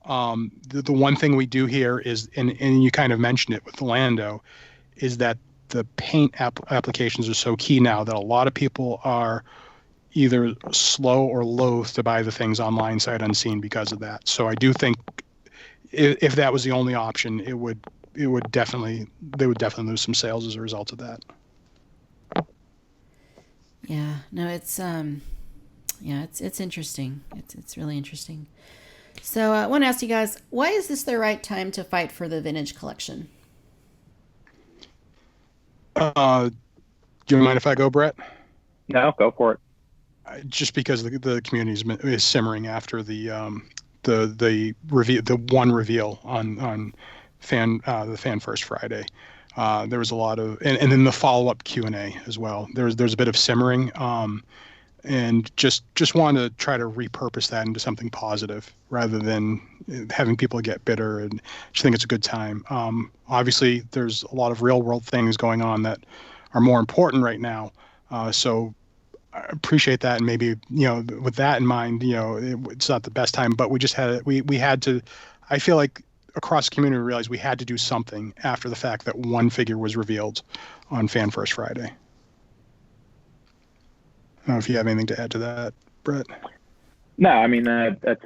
The one thing we do here is, and you kind of mentioned it with Lando, is that the paint applications are so key now that a lot of people are either slow or loath to buy the things online sight unseen because of that. So I do think if that was the only option, they would definitely lose some sales as a result of that. Yeah, no, it's interesting. It's really interesting. So I want to ask you guys, why is this the right time to fight for the vintage collection? Do you mind if I go, Brett? No, go for it. Just because the community is simmering after the review, the one reveal on the Fan First Friday. There was a lot of, and then the follow-up Q&A as well. There's a bit of simmering, and just wanted to try to repurpose that into something positive rather than having people get bitter. And just think it's a good time. Obviously, there's a lot of real-world things going on that are more important right now. So I appreciate that, and maybe with that in mind, it's not the best time, but we just had to. I feel like across the community, we realized we had to do something after the fact that one figure was revealed on Fan First Friday. I don't know if you have anything to add to that, Brett. No, I mean that's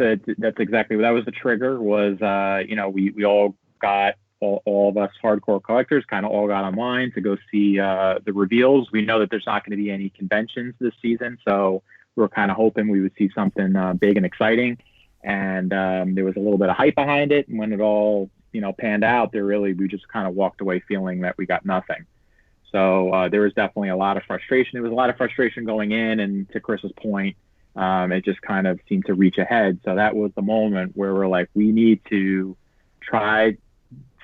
exactly what that was. The trigger was we all got all of us hardcore collectors kind of all got online to go see the reveals. We know that there's not going to be any conventions this season, so we were kind of hoping we would see something big and exciting. And there was a little bit of hype behind it. And when it all, panned out, we just kind of walked away feeling that we got nothing. So there was definitely a lot of frustration. There was a lot of frustration going in. And to Chris's point, it just kind of seemed to reach ahead. So that was the moment where we're like, we need to try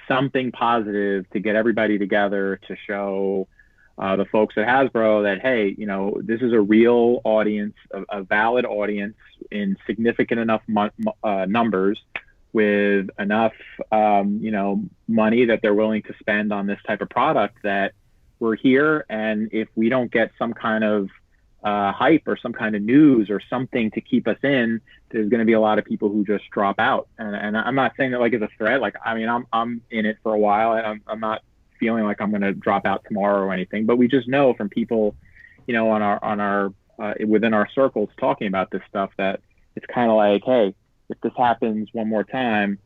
something positive to get everybody together to show the folks at Hasbro that, hey, this is a real audience, a valid audience in significant enough numbers with enough, money that they're willing to spend on this type of product, that we're here. And if we don't get some kind of hype or some kind of news or something to keep us in, there's going to be a lot of people who just drop out. And I'm not saying that like as a threat. Like, I mean, I'm in it for a while, and I'm not feeling like I'm going to drop out tomorrow or anything, but we just know from people, on our within our circles talking about this stuff, that it's kind of like, hey, if this happens one more time,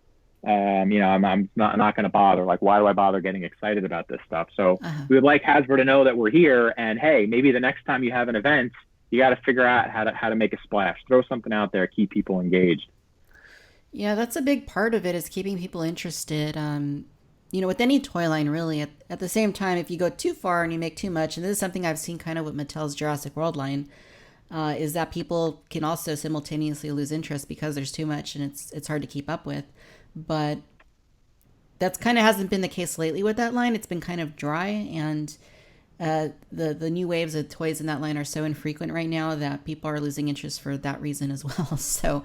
I'm not going to bother. Like, why do I bother getting excited about this stuff? So we would like Hasbro to know that we're here, and hey, maybe the next time you have an event, you got to figure out how to make a splash, throw something out there, keep people engaged. Yeah, that's a big part of it, is keeping people interested. With any toy line, really, at the same time, if you go too far and you make too much, and this is something I've seen kind of with Mattel's Jurassic World line, is that people can also simultaneously lose interest because there's too much and it's hard to keep up with. but that's kind of hasn't been the case lately with that line. It's been kind of dry, and the new waves of toys in that line are so infrequent right now that people are losing interest for that reason as well. So,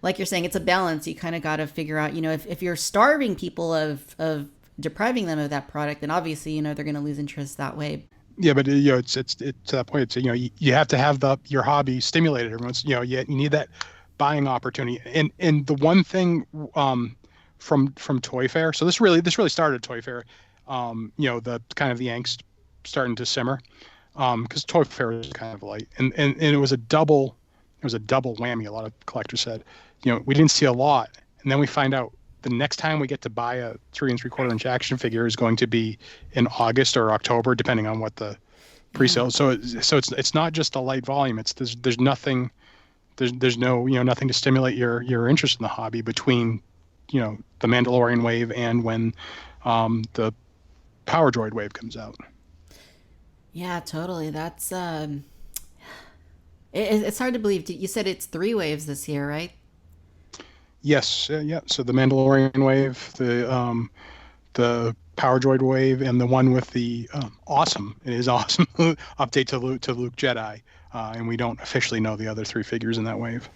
like you're saying, it's a balance. You kind of got to figure out, if you're starving people of depriving them of that product, then obviously, they're going to lose interest that way. Yeah, but it's to that point. It's you have to have your hobby stimulated. Everyone's you need that buying opportunity. And the one thing from Toy Fair. So this really started at Toy Fair. The kind of the angst starting to simmer because Toy Fair is kind of light, and it was a double whammy. A lot of collectors said, we didn't see a lot, and then we find out the next time we get to buy a 3 3/4-inch action figure is going to be in August or October, depending on what the pre-sale. So it's not just a light volume. There's nothing. There's no nothing to stimulate your interest in the hobby between the Mandalorian wave and when the Power Droid wave comes out. Yeah, totally. That's it's hard to believe. You said it's 3 waves this year, right? Yes, yeah. So the Mandalorian wave, the Power Droid wave, and the one with the awesome update to Luke Jedi, and we don't officially know the other 3 figures in that wave.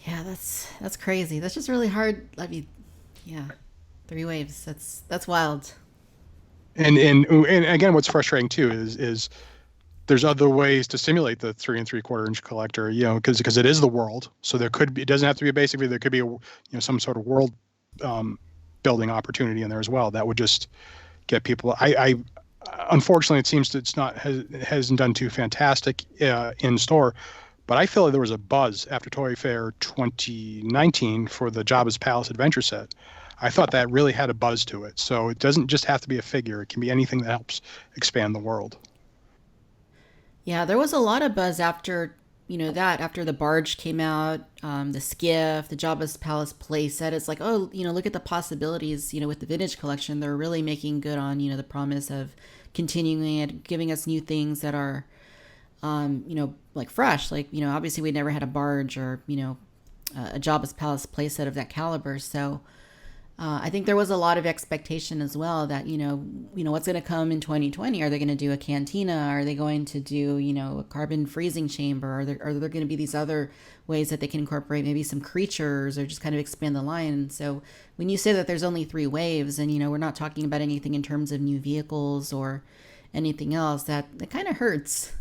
Yeah, that's crazy. That's just really hard. I mean, yeah, 3 waves. That's wild. And again, what's frustrating too is there's other ways to stimulate the 3 3/4-inch collector, because it is the world. So it doesn't have to be a basic video. There could be some sort of world building opportunity in there as well. That would just get people. I unfortunately, it seems that hasn't done too fantastic in store, but I feel like there was a buzz after Toy Fair 2019 for the Jabba's Palace Adventure set. I thought that really had a buzz to it. So it doesn't just have to be a figure. It can be anything that helps expand the world. Yeah, there was a lot of buzz after, after the barge came out, the skiff, the Jabba's Palace playset. It's like, oh, look at the possibilities, with the vintage collection. They're really making good on, the promise of continuing it, giving us new things that are, like fresh. Like, obviously we never had a barge or, a Jabba's Palace playset of that caliber. So I think there was a lot of expectation as well that, what's going to come in 2020? Are they going to do a cantina? Are they going to do, a carbon freezing chamber? Are there going to be these other ways that they can incorporate maybe some creatures or just kind of expand the line? So when you say that there's only 3 waves and, we're not talking about anything in terms of new vehicles or anything else, that kind of hurts.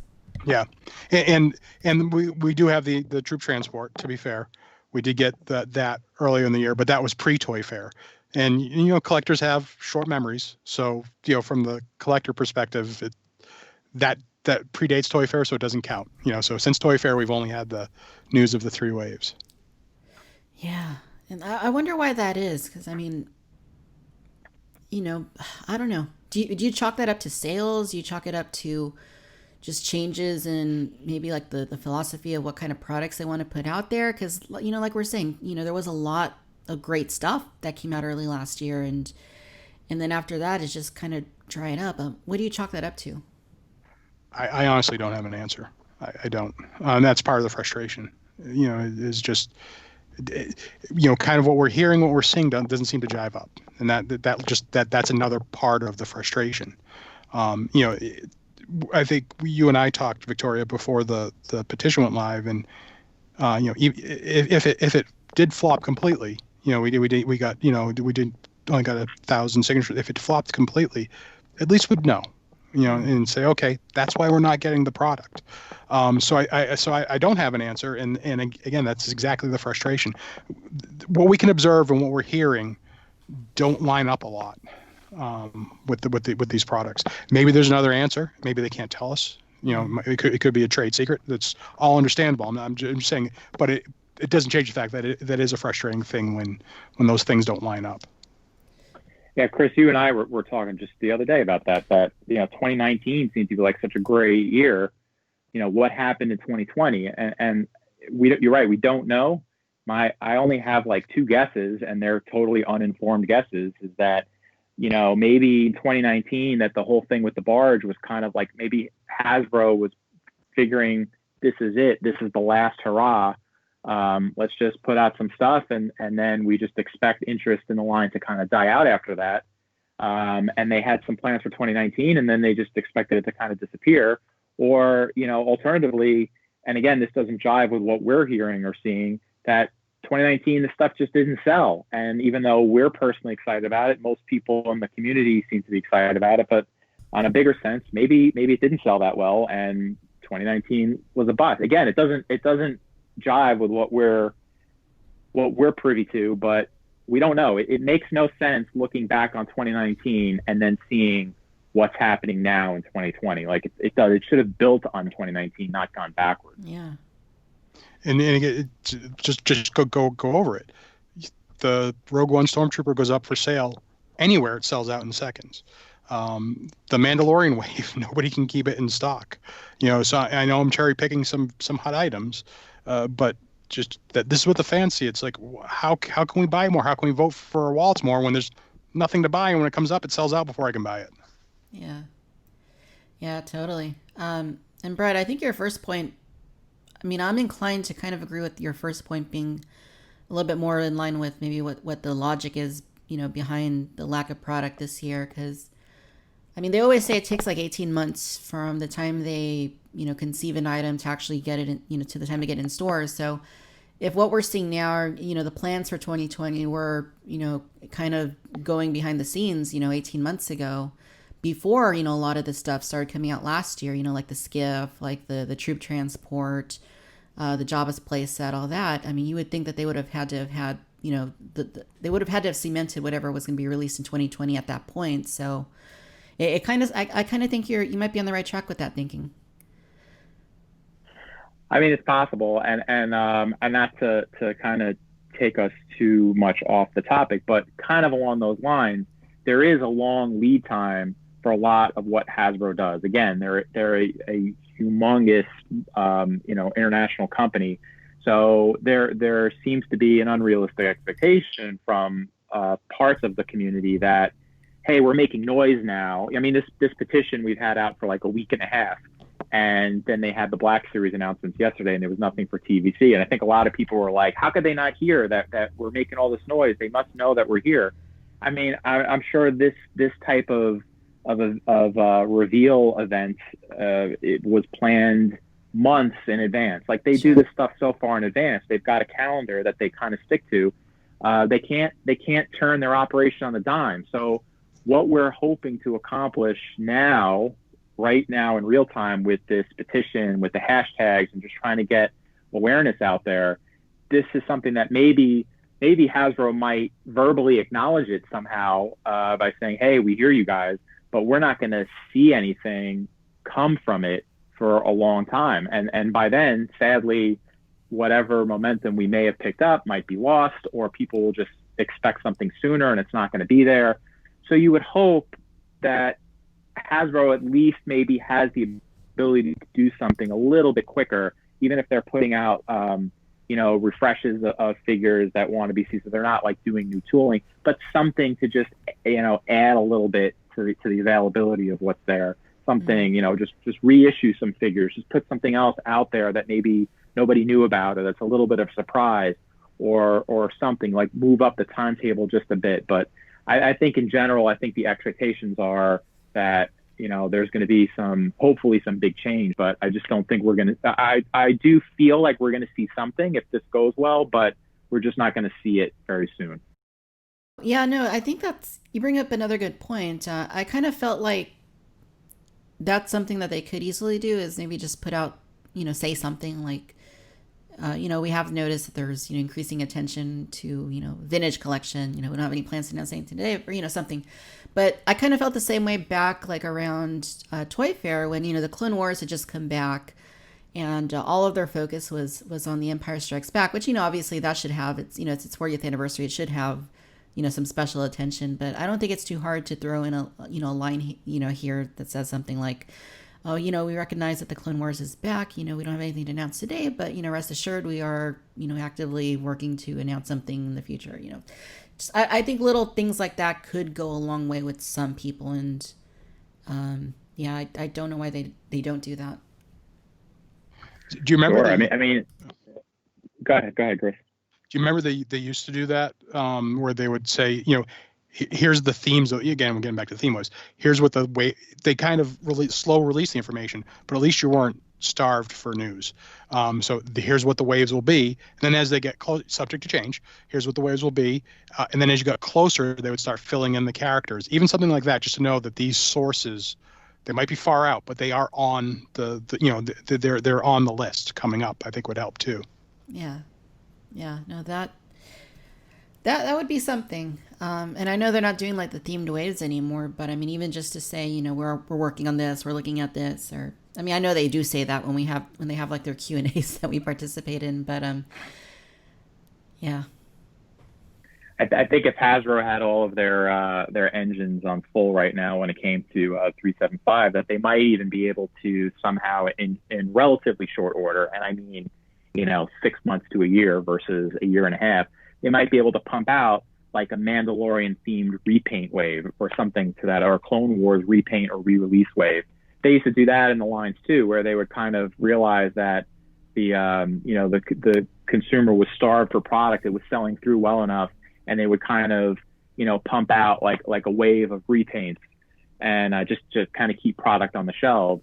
Yeah. And we do have the troop transport, to be fair. We did get that earlier in the year, but that was pre-Toy Fair. And, collectors have short memories. So, from the collector perspective, that predates Toy Fair, so it doesn't count. So since Toy Fair, we've only had the news of the 3 waves. Yeah. And I wonder why that is. Because, I mean, I don't know. Do you chalk that up to sales? Do you chalk it up to just changes in maybe like the philosophy of what kind of products they want to put out there? Because, like we're saying, there was a lot of great stuff that came out early last year. And then after that, it's just kind of dried up. What do you chalk that up to? I honestly don't have an answer. I don't. And that's part of the frustration. Is just, kind of what we're hearing, what we're seeing doesn't seem to jive up. And that's another part of the frustration. I think you and I talked, Victoria, before the petition went live, and if it did flop completely, we only got 1,000 signatures. If it flopped completely, at least we'd know, and say, okay, that's why we're not getting the product. So I don't have an answer, and again, that's exactly the frustration. What we can observe and what we're hearing don't line up a lot. With these products, maybe there's another answer. Maybe they can't tell us. It could be a trade secret. That's all understandable. I'm just saying, but it doesn't change the fact that that is a frustrating thing when those things don't line up. Yeah, Chris, you and I were talking just the other day about that 2019 seemed to be like such a great year. What happened in 2020, and you're right, we don't know. I only have like 2 guesses, and they're totally uninformed guesses. Is that maybe in 2019 that the whole thing with the barge was kind of like, maybe Hasbro was figuring this is it. This is the last hurrah. Let's just put out some stuff, and then we just expect interest in the line to kind of die out after that. And they had some plans for 2019, and then they just expected it to kind of disappear. Or, alternatively, and again, this doesn't jive with what we're hearing or seeing, that 2019, the stuff just didn't sell. And even though we're personally excited about it, most people in the community seem to be excited about it. But on a bigger sense, maybe it didn't sell that well, and 2019 was a bust. Again, it doesn't jive with what we're privy to, but we don't know. It makes no sense looking back on 2019 and then seeing what's happening now in 2020. Like it does. It should have built on 2019, not gone backwards. Yeah. And again, just go over it. The Rogue One Stormtrooper goes up for sale anywhere; it sells out in seconds. The Mandalorian wave, nobody can keep it in stock. So I know I'm cherry picking some hot items, but just that this is what the fans see. It's like, how can we buy more? How can we vote for our wallets more when there's nothing to buy, and when it comes up, it sells out before I can buy it. Yeah, totally. And Brett, I think your first point, I'm inclined to kind of agree with your first point being a little bit more in line with maybe what the logic is, behind the lack of product this year. Because, they always say it takes like 18 months from the time they, conceive an item to actually get it in, to the time to get in stores. So if what we're seeing now are, the plans for 2020 were, kind of going behind the scenes, 18 months ago, before, a lot of this stuff started coming out last year, like the skiff, like the troop transport, the Jabba's playset, all that. You would think that they would have had to have had, they would have had to have cemented whatever was going to be released in 2020 at that point. So I kind of think you might be on the right track with that thinking. It's possible, and not to kind of take us too much off the topic, but kind of along those lines, there is a long lead time for a lot of what Hasbro does. Again, they're a humongous, international company. So there seems to be an unrealistic expectation from parts of the community that, hey, we're making noise now. This petition we've had out for like a week and a half, and then they had the Black Series announcements yesterday, and there was nothing for TVC. And I think a lot of people were like, how could they not hear that we're making all this noise? They must know that we're here. I'm sure this type of reveal event, it was planned months in advance. Like they do this stuff so far in advance. They've got a calendar that they kind of stick to. They can't turn their operation on a dime. So what we're hoping to accomplish right now in real time with this petition, with the hashtags, and just trying to get awareness out there, this is something that maybe Hasbro might verbally acknowledge it somehow by saying, hey, we hear you guys, but we're not going to see anything come from it for a long time. And by then, sadly, whatever momentum we may have picked up might be lost, or people will just expect something sooner and it's not going to be there. So you would hope that Hasbro at least maybe has the ability to do something a little bit quicker, even if they're putting out refreshes of figures that want to be seen. So they're not like doing new tooling, but something to just, add a little bit to the availability of what's there. Something, just reissue some figures, just put something else out there that maybe nobody knew about, or that's a little bit of a surprise, or something like move up the timetable just a bit. But I think in general, the expectations are that, there's going to be hopefully some big change, but I just don't think we're going to, I do feel like we're going to see something if this goes well, but we're just not going to see it very soon. Yeah, no, I think you bring up another good point. I kind of felt like that's something that they could easily do, is maybe just put out, say something like, we have noticed that there's, increasing attention to, vintage collection. We don't have any plans to announce anything today, or, something. But I kind of felt the same way back, like around Toy Fair, when, the Clone Wars had just come back, and all of their focus was on The Empire Strikes Back, which, obviously that should have it's its 40th anniversary. It should have, some special attention. But I don't think it's too hard to throw in a line, here that says something like, oh, we recognize that the Clone Wars is back. We don't have anything to announce today, but, rest assured we are, actively working to announce something in the future. I think little things like that could go a long way with some people. And, I don't know why they don't do that. Do you remember? Sure. Go ahead, Chris. Do you remember they used to do that, where they would say, here's the themes. Again, we're getting back to the theme was. Here's what the way they kind of slow release the information, but at least you weren't starved for news. So here's what the waves will be, and then as they get subject to change, here's what the waves will be, and then as you got closer, they would start filling in the characters. Even something like that, just to know that these sources, they might be far out, but they are on they're on the list coming up. I think would help too. Yeah. No, that would be something. And I know they're not doing like the themed waves anymore, but I mean, even just to say, we're working on this, we're looking at this, or I mean, I know they do say that when they have like their Q&As that we participate in, but yeah. I think if Hasbro had all of their engines on full right now when it came to 375, that they might even be able to somehow in relatively short order, and I mean, 6 months to a year versus a year and a half, they might be able to pump out like a Mandalorian themed repaint wave or something to that, or a Clone Wars repaint or re-release wave. They used to do that in the lines too, where they would kind of realize that the consumer was starved for product. It was selling through well enough, and they would kind of, pump out like a wave of repaints and just to kind of keep product on the shelves.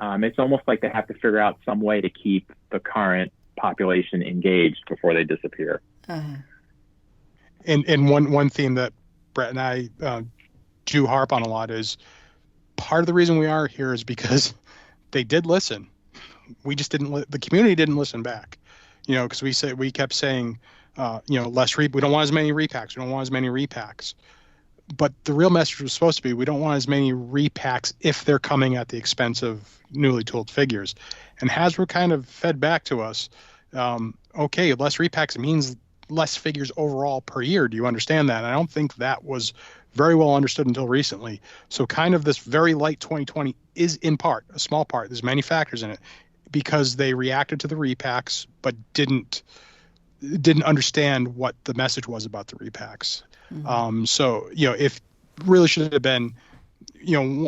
It's almost like they have to figure out some way to keep the current population engaged before they disappear. Uh-huh. And one theme that Brett and I do harp on a lot is part of the reason we are here is because they did listen. We just didn't. The community didn't listen back. Because we kept saying, we don't want as many repacks. We don't want as many repacks. But the real message was supposed to be, we don't want as many repacks if they're coming at the expense of newly tooled figures. And Hasbro kind of fed back to us, okay, less repacks means less figures overall per year. Do you understand that? And I don't think that was very well understood until recently. So kind of this very light 2020 is in part, a small part, there's many factors in it, because they reacted to the repacks but didn't understand what the message was about the repacks. Mm-hmm. So if really should have been,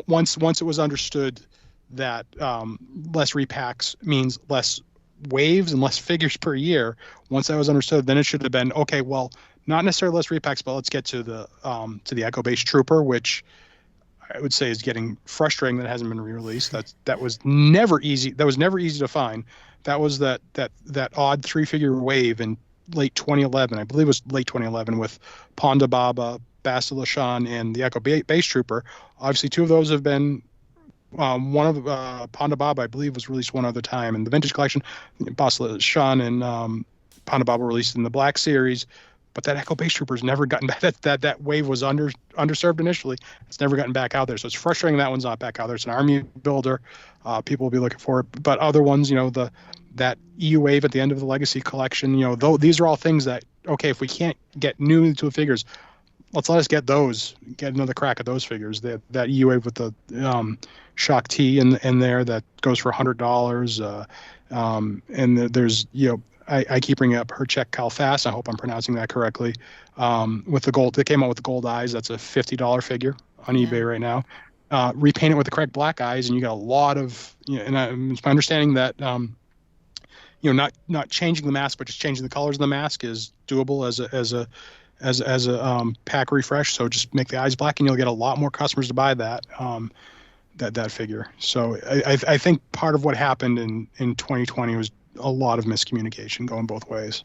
once it was understood that less repacks means less waves and less figures per year, once that was understood, then it should have been, okay, well, not necessarily less repacks, but let's get to the Echo-based Trooper, which I would say is getting frustrating that it hasn't been re-released. That was never easy. That was never easy to find. That was that odd 3-figure wave in late 2011. I believe it was late 2011 with Ponda Baba, Bastila Shan, and the Echo-based Trooper. Obviously, 2 of those have been. One of Ponda Baba, I believe, was released one other time in the Vintage Collection. Bastila Shan and Ponda Baba released in the Black Series. But that Echo-based Trooper's never gotten back. That wave was underserved initially. It's never gotten back out there. So it's frustrating that one's not back out there. It's an army builder. People will be looking for it. But other ones, that EU wave at the end of the Legacy Collection, though these are all things that, okay, if we can't get new to figures, let us get another crack at those figures. That EU wave with the Shock T in there that goes for $100. And there's, I keep bringing up her check Calfast. I hope I'm pronouncing that correctly. With the gold, they came out with the gold eyes. That's a $50 figure on eBay right now. Repaint it with the correct black eyes, and you got a lot of. And it's my understanding that not changing the mask, but just changing the colors of the mask is doable as a pack refresh. So just make the eyes black, and you'll get a lot more customers to buy that figure. So I think part of what happened in 2020 was a lot of miscommunication going both ways.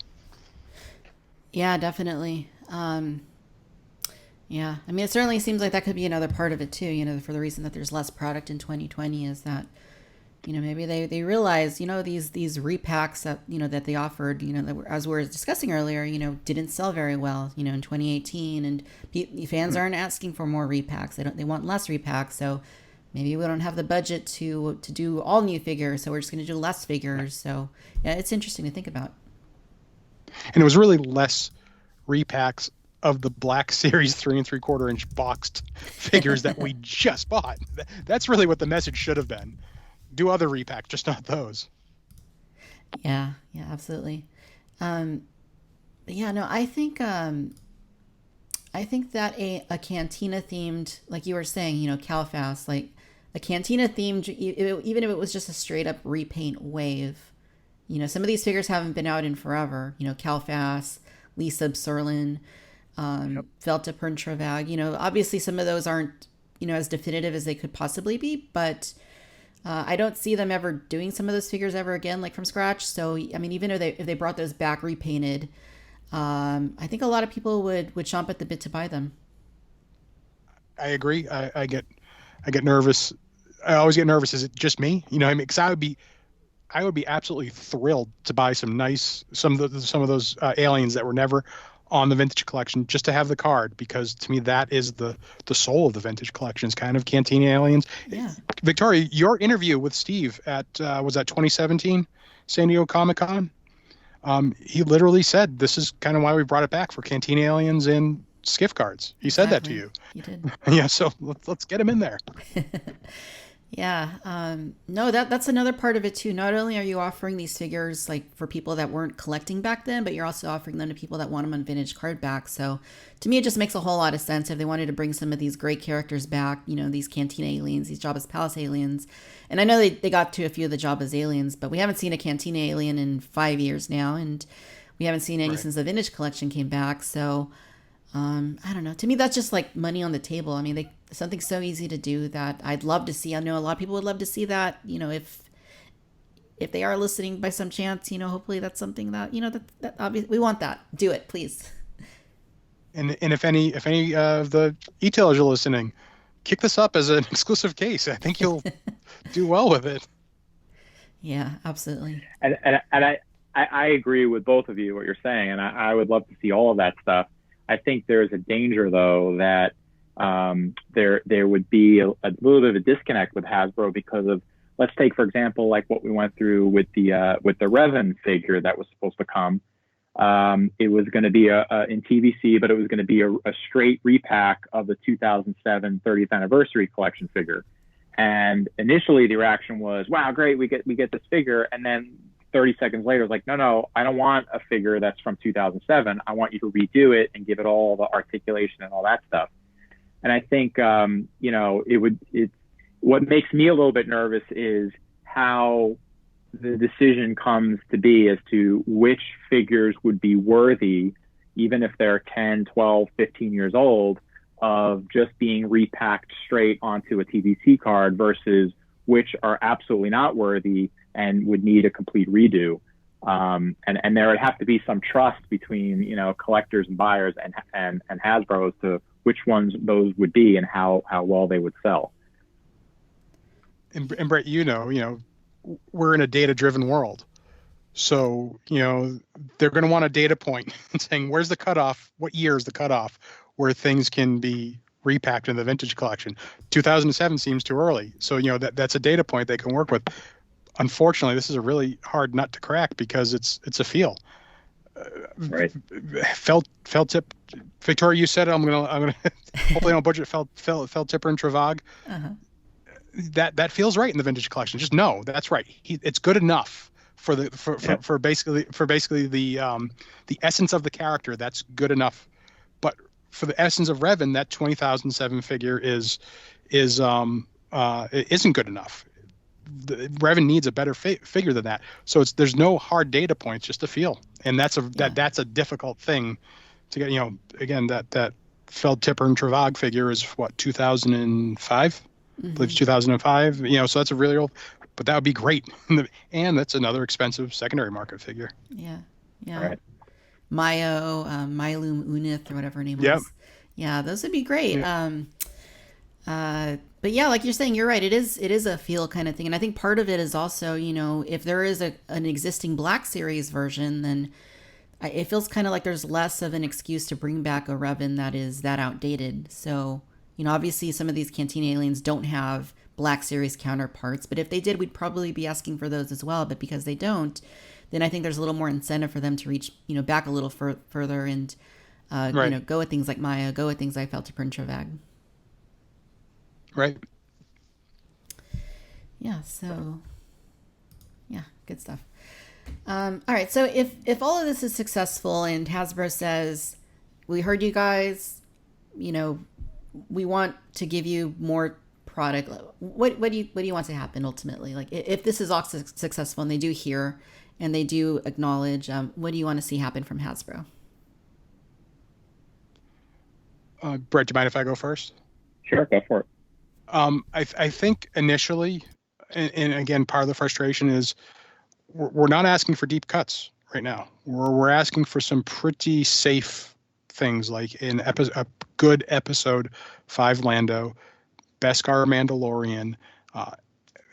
Yeah, definitely. Yeah, I mean, it certainly seems like that could be another part of it too, for the reason that there's less product in 2020 is that, maybe they realize, these repacks that, that they offered, that as we were discussing earlier, didn't sell very well, in 2018, and fans aren't asking for more repacks. They want less repacks. So maybe we don't have the budget to do all new figures, so we're just going to do less figures. So yeah, it's interesting to think about. And it was really less repacks of the Black Series 3 3/4 inch boxed figures that we just bought. That's really what the message should have been. Do other repacks, just not those. Yeah, absolutely. I think that a Cantina themed, like you were saying, Calfast, like a Cantina themed, even if it was just a straight up repaint wave, Some of these figures haven't been out in forever. Calfas, Lisa Serlin, Feltip and Travag. Obviously some of those aren't, as definitive as they could possibly be, but I don't see them ever doing some of those figures ever again, like from scratch. So, even if they brought those back repainted, I think a lot of people would chomp at the bit to buy them. I agree. I get nervous. I always get nervous. Is it just me? Because I would be absolutely thrilled to buy some of those aliens that were never on the vintage collection, just to have the card, because to me that is the soul of the vintage collections, kind of Cantina aliens. Yeah. Victoria, your interview with Steve at was that 2017 San Diego Comic-Con? He literally said this is kind of why we brought it back for Cantina aliens and skiff cards. He said that to you. He did. Yeah, so let's get him in there. Yeah. No, that's another part of it too. Not only are you offering these figures like for people that weren't collecting back then, but you're also offering them to people that want them on vintage card back. So to me, it just makes a whole lot of sense if they wanted to bring some of these great characters back, these Cantina aliens, these Jabba's Palace aliens. And I know they got to a few of the Jabba's aliens, but we haven't seen a Cantina alien in 5 years now. And we haven't seen any since the vintage collection came back. So I don't know. To me, that's just like money on the table. Something so easy to do that I'd love to see. I know a lot of people would love to see that. If they are listening by some chance, hopefully that's something that that obviously we want that. Do it, please. And if any of the e-tailers are listening, kick this up as an exclusive case. I think you'll do well with it. Yeah, absolutely. And I agree with both of you what you're saying, and I would love to see all of that stuff. I think there's a danger though that there would be a little bit of a disconnect with Hasbro because of, let's take for example like what we went through with the Revan figure that was supposed to come. It was going to be in TVC, but it was going to be a straight repack of the 2007 30th anniversary collection figure. And initially the reaction was, wow, great, we get this figure. And then 30 seconds later, it's like, no, I don't want a figure that's from 2007. I want you to redo it and give it all the articulation and all that stuff. And I think, what makes me a little bit nervous is how the decision comes to be as to which figures would be worthy, even if they're 10, 12, 15 years old, of just being repacked straight onto a TVC card versus which are absolutely not worthy and would need a complete redo. And there would have to be some trust between, collectors and buyers and Hasbro as to which ones those would be and how well they would sell. And Brett, we're in a data-driven world. So, they're going to want a data point saying, where's the cutoff? What year is the cutoff where things can be repacked in the vintage collection? 2007 seems too early. So, that's a data point they can work with. Unfortunately, this is a really hard nut to crack because it's a feel. Right. Feltip, Victoria, you said it. I'm gonna hopefully I don't butcher it. Feltipper and Travag. Uh-huh. That feels right in the vintage collection. Just no, that's right. It's good enough for basically the essence of the character. That's good enough. But for the essence of Revan, that 2007 figure isn't good enough. Revan needs a better figure than that. So there's no hard data points, just a feel, and that's a difficult thing to get. Again, that Feltipper and Travag figure is what, 2005. I believe it's 2005. So that's a really old, but that would be great, and that's another expensive secondary market figure. Yeah. Right. Mylum Unith or whatever her name was. Yeah, those would be great. Yeah. But yeah, like you're saying, you're right. It is a feel kind of thing. And I think part of it is also, if there is an existing Black Series version, then it feels kind of like there's less of an excuse to bring back a Revan that is that outdated. So, obviously some of these Cantina aliens don't have Black Series counterparts, but if they did, we'd probably be asking for those as well. But because they don't, then I think there's a little more incentive for them to reach, back a little further and, go with things like Maya, go with things like Feltipper and Travag. Right. Yeah. So, yeah, good stuff. All right. So if all of this is successful and Hasbro says, we heard you guys, we want to give you more product. What do you want to happen ultimately? Like if this is all successful and they do hear and they do acknowledge. What do you want to see happen from Hasbro? Brett, do you mind if I go first? Sure, go for it. I think initially, and again, part of the frustration is we're not asking for deep cuts right now. We're asking for some pretty safe things, like a good episode 5 Lando, Beskar Mandalorian,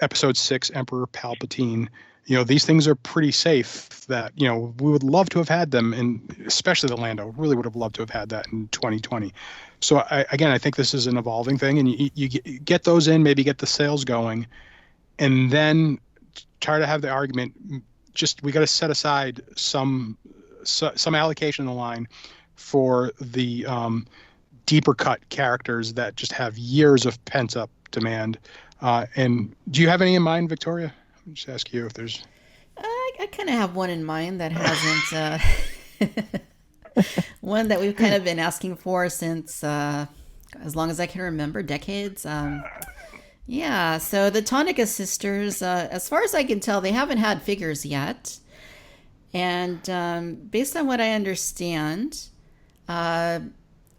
episode 6 Emperor Palpatine. These things are pretty safe that, we would love to have had them, and especially the Lando, really would have loved to have had that in 2020. So I think this is an evolving thing, and you get those in, maybe get the sales going, and then try to have the argument. We got to set aside some allocation in the line for the deeper cut characters that just have years of pent up demand. And do you have any in mind, Victoria? I'll just ask you if there's. I kind of have one in mind that hasn't. One that we've kind of been asking for since as long as I can remember, decades. Yeah, so the Tonica sisters, as far as I can tell, they haven't had figures yet. And based on what I understand,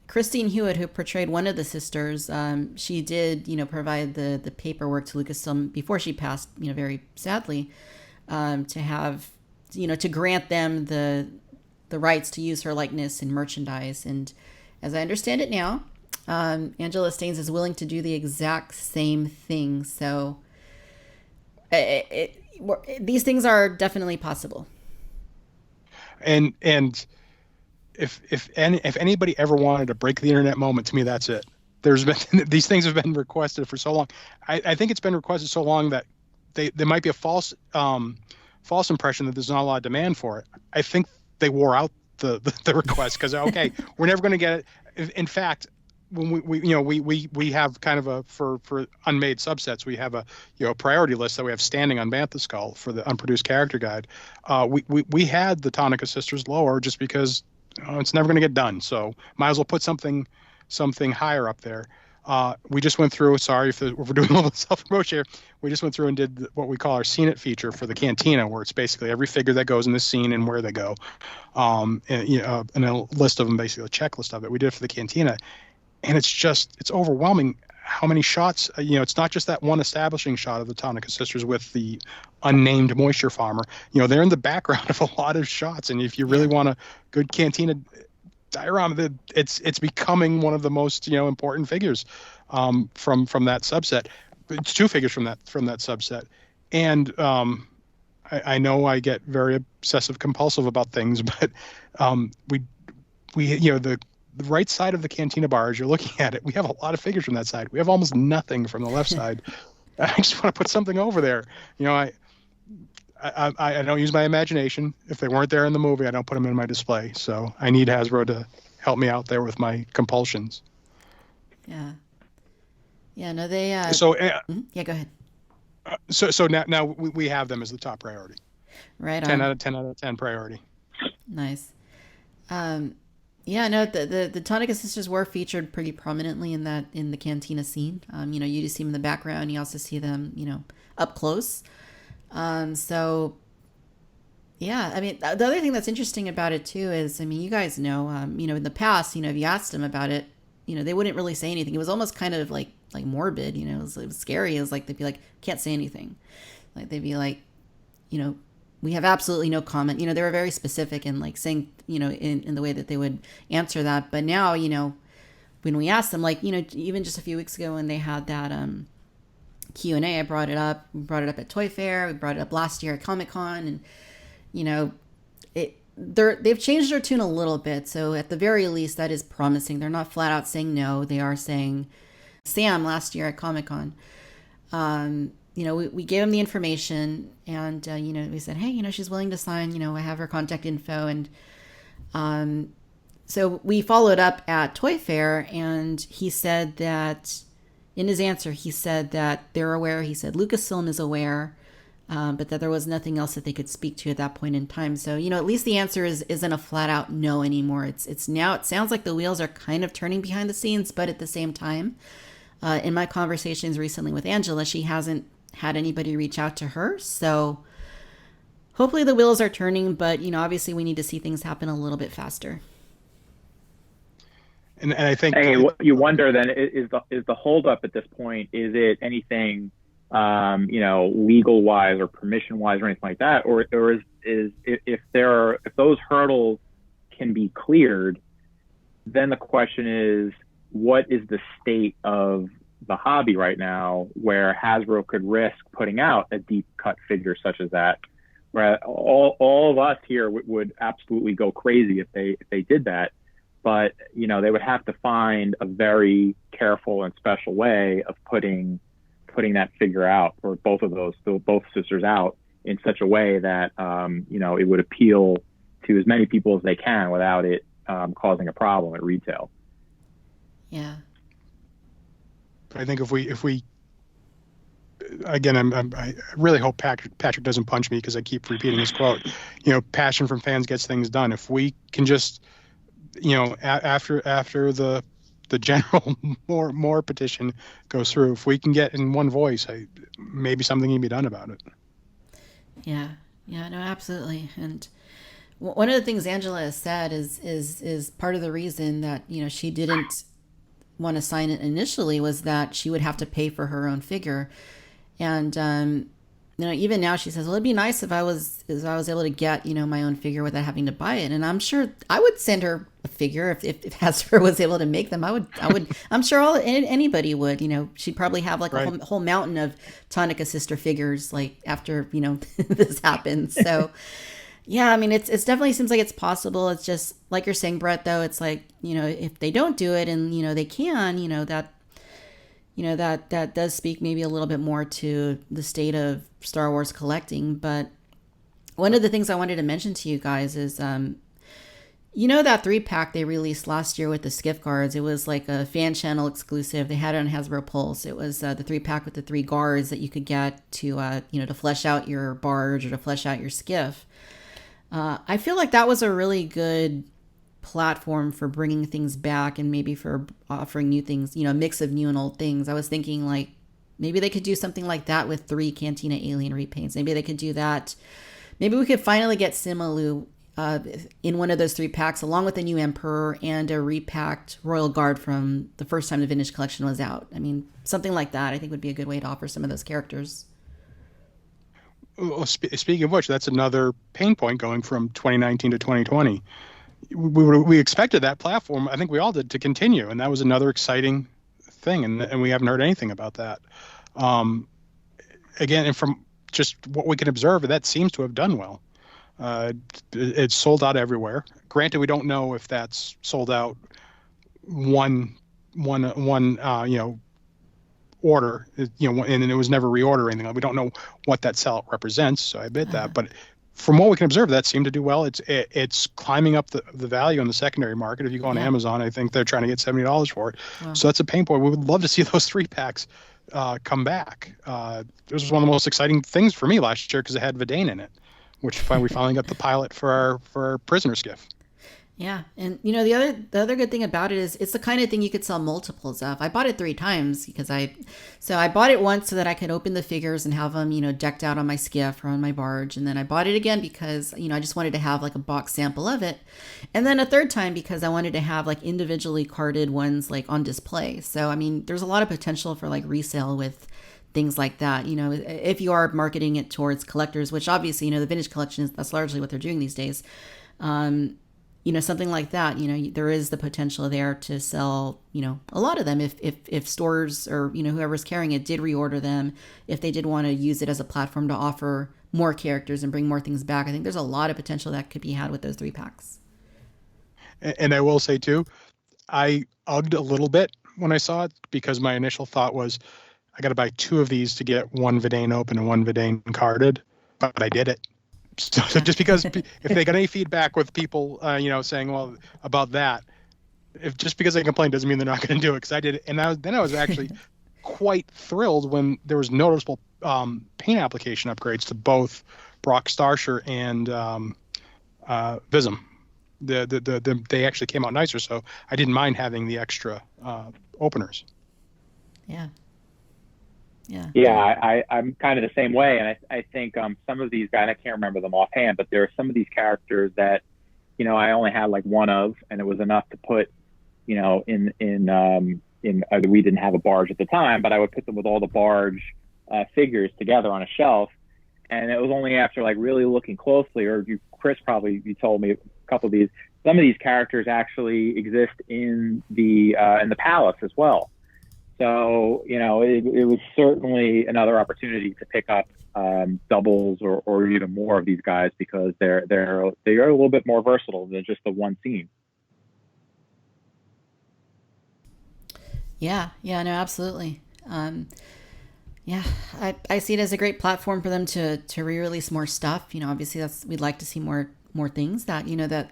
Christine Hewitt, who portrayed one of the sisters, she did, provide the paperwork to Lucasfilm before she passed, very sadly, to have, to grant them the rights to use her likeness in merchandise. And as I understand it now, Angela Staines is willing to do the exact same thing. So these things are definitely possible. And if anybody ever wanted to break the internet moment, to me, that's it. There's been these things have been requested for so long. I think it's been requested so long that there might be a false impression that there's not a lot of demand for it. I think they wore out the request because we're never going to get it. In fact, when we have kind of for unmade subsets, we have a priority list that we have standing on Bantha Skull for the unproduced character guide. We had the Tonica sisters lower just because it's never going to get done. So might as well put something higher up there. We just went through. Sorry if we're doing a little self-promotion here. We just went through and did what we call our Scene It feature for the Cantina, where it's basically every figure that goes in the scene and where they go, and a list of them, basically a checklist of it. We did it for the Cantina, and it's overwhelming how many shots. It's not just that one establishing shot of the Tonica sisters with the unnamed moisture farmer. They're in the background of a lot of shots, and if you really want a good Cantina diorama, it's becoming one of the most important figures from that subset. It's 2 figures from that subset, and I know I get very obsessive compulsive about things, but we the right side of the Cantina bar, as you're looking at it, we have a lot of figures from that side. We have almost nothing from the left side. I just want to put something over there. I don't use my imagination. If they weren't there in the movie, I don't put them in my display. So I need Hasbro to help me out there with my compulsions. Yeah. Yeah, no, they... Yeah, go ahead. So now we have them as the top priority. Right 10 on. out of 10 out of 10 priority. Nice. Yeah, no, the Tonica sisters were featured pretty prominently in the Cantina scene. You do see them in the background. You also see them, up close. So, yeah, I mean, the other thing that's interesting about it too is, you guys know, in the past, if you asked them about it, they wouldn't really say anything. It was almost kind of like morbid, it was scary. It was like, they'd be like, can't say anything. Like, they'd be like, we have absolutely no comment. They were very specific and saying, in the way that they would answer that. But now, when we asked them, even just a few weeks ago when they had that, Q&A, I brought it up. We brought it up at Toy Fair. We brought it up last year at Comic-Con, and they've changed their tune a little bit. So at the very least, that is promising. They're not flat out saying no. They are saying, Sam last year at Comic-Con, we gave him the information, and we said, hey, she's willing to sign. I have her contact info, and so we followed up at Toy Fair, and he said that. In his answer, he said that they're aware. He said Lucasfilm is aware, but that there was nothing else that they could speak to at that point in time. So, at least the answer isn't a flat out no anymore. It's now, it sounds like the wheels are kind of turning behind the scenes, but at the same time, in my conversations recently with Angela, she hasn't had anybody reach out to her. So hopefully the wheels are turning, but obviously we need to see things happen a little bit faster. And I think, hey, you wonder then, is the holdup at this point, is it anything legal wise or permission wise or anything like that, or is if those hurdles can be cleared, then the question is, what is the state of the hobby right now, where Hasbro could risk putting out a deep cut figure such as that, where all of us here would absolutely go crazy if they did that. But they would have to find a very careful and special way of putting that figure out, or both sisters out, in such a way that it would appeal to as many people as they can without it causing a problem at retail. Yeah. I think if we again, I really hope Patrick doesn't punch me because I keep repeating his quote. Passion from fans gets things done. If we can just after the general more petition goes through, if we can get in one voice, maybe something can be done about it. Yeah, no, absolutely. And one of the things Angela has said is part of the reason that she didn't want to sign it initially was that she would have to pay for her own figure. And even now she says, well, it'd be nice if I was able to get my own figure without having to buy it. And I'm sure I would send her a figure if Hasbro was able to make them. I would I'm sure anybody would. She'd probably have like a whole mountain of Tonica sister figures like after this happens. So yeah, I mean it definitely seems like it's possible. It's just like you're saying, Brett, though, it's like if they don't do it and they can, that does speak maybe a little bit more to the state of Star Wars collecting. But one of the things I wanted to mention to you guys is, that 3-pack they released last year with the skiff guards. It was like a fan channel exclusive. They had it on Hasbro Pulse. It was the 3-pack with the 3 guards that you could get to, to flesh out your barge or to flesh out your skiff. I feel like that was a really good platform for bringing things back and maybe for offering new things, a mix of new and old things. I was thinking like maybe they could do something like that with 3 Cantina alien repaints. Maybe they could do that. Maybe we could finally get Simalu in one of those 3-packs along with a new Emperor and a repacked Royal Guard from the first time the Vintage Collection was out. I mean, something like that I think would be a good way to offer some of those characters. Well, speaking of which, that's another pain point going from 2019 to 2020. We expected that platform, I think we all did, to continue, and that was another exciting thing, and we haven't heard anything about that. Again, and from just what we can observe, that seems to have done well. It's sold out everywhere. Granted, we don't know if that's sold out one order, and it was never reorder or anything. We don't know what that sellout represents, so I admit that, but from what we can observe, that seemed to do well. It's climbing up the value on the secondary market. If you go on Amazon, I think they're trying to get $70 for it. Wow. So that's a pain point. We would love to see those 3-packs come back. This was one of the most exciting things for me last year because it had Vidane in it, which we finally got the pilot for our prisoner skiff. Yeah, and the other good thing about it is it's the kind of thing you could sell multiples of. I bought it 3 times because I bought it once so that I could open the figures and have them decked out on my skiff or on my barge, and then I bought it again because I just wanted to have like a box sample of it, and then a 3rd time because I wanted to have like individually carded ones like on display. So I mean, there's a lot of potential for like resale with things like that. If you are marketing it towards collectors, which obviously the Vintage Collection that's largely what they're doing these days. Something like that, there is the potential there to sell, a lot of them if stores or, whoever's carrying it did reorder them, if they did want to use it as a platform to offer more characters and bring more things back. I think there's a lot of potential that could be had with those 3-packs. And I will say too, I ugged a little bit when I saw it because my initial thought was I got to buy 2 of these to get 1 Vidane open and 1 Vidane carded, but I did it. So just because if they got any feedback with people, saying, well, about that, just because they complain doesn't mean they're not going to do it. Because I did it, and I was actually quite thrilled when there was noticeable paint application upgrades to both Brock Starsher and Vism. They actually came out nicer, so I didn't mind having the extra openers. Yeah. Yeah. Yeah, I'm kind of the same way, and I think some of these guys, I can't remember them offhand, but there are some of these characters that, I only had like one of, and it was enough to put, we didn't have a barge at the time, but I would put them with all the barge figures together on a shelf, and it was only after like really looking closely, or Chris probably you told me a couple of these, some of these characters actually exist in the palace as well. So, it was certainly another opportunity to pick up doubles or even more of these guys, because they're a little bit more versatile than just the one scene. Yeah, no, absolutely. Yeah, I see it as a great platform for them to re-release more stuff. Obviously we'd like to see more things that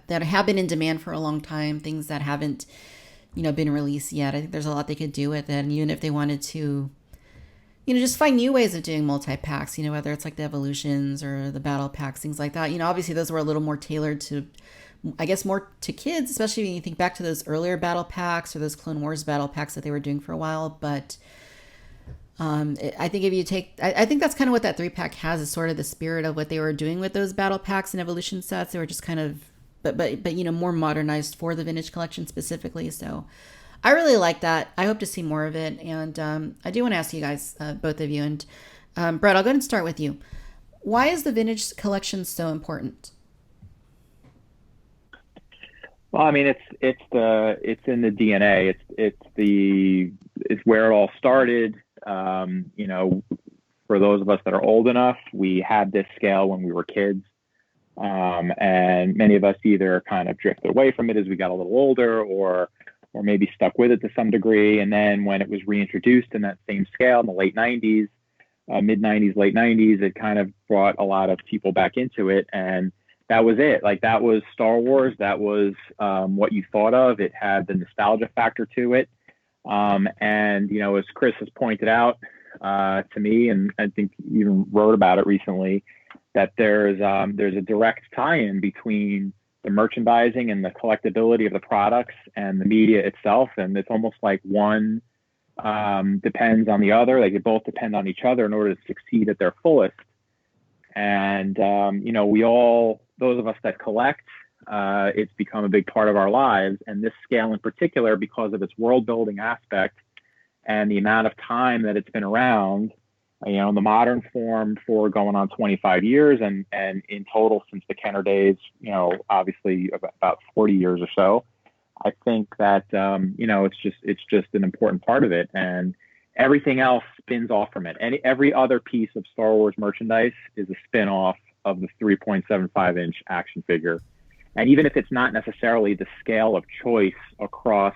that have been in demand for a long time, things that haven't been released yet. I think there's a lot they could do with it, and even if they wanted to, just find new ways of doing multi-packs, whether it's like the evolutions or the battle packs, things like that. Obviously those were a little more tailored to, I guess, more to kids, especially when you think back to those earlier battle packs or those Clone Wars battle packs that they were doing for a while. But I think if you take, I think that's kind of what that 3-pack has, is sort of the spirit of what they were doing with those battle packs and evolution sets. They were just kind of, but more modernized for the vintage collection specifically. So I really like that. I hope to see more of it. And I do want to ask you guys, both of you, and Brett, I'll go ahead and start with you. Why is the vintage collection so important? Well, I mean, it's in the DNA. It's where it all started. For those of us that are old enough, we had this scale when we were kids. And many of us either kind of drifted away from it as we got a little older, or maybe stuck with it to some degree. And then when it was reintroduced in that same scale in the late 90s, mid 90s, late 90s, it kind of brought a lot of people back into it. And that was it. Like, that was Star Wars. That was what you thought of. It had the nostalgia factor to it. And, as Chris has pointed out to me, and I think even wrote about it recently, that there's a direct tie-in between the merchandising and the collectability of the products and the media itself. And it's almost like one depends on the other. Like, they both depend on each other in order to succeed at their fullest. And, we all, those of us that collect, it's become a big part of our lives. And this scale in particular, because of its world building aspect and the amount of time that it's been around, in the modern form for going on 25 years, and in total since the Kenner days, obviously about 40 years or so. I think that, it's just an important part of it, and everything else spins off from it. Every other piece of Star Wars merchandise is a spin-off of the 3.75-inch action figure. And even if it's not necessarily the scale of choice across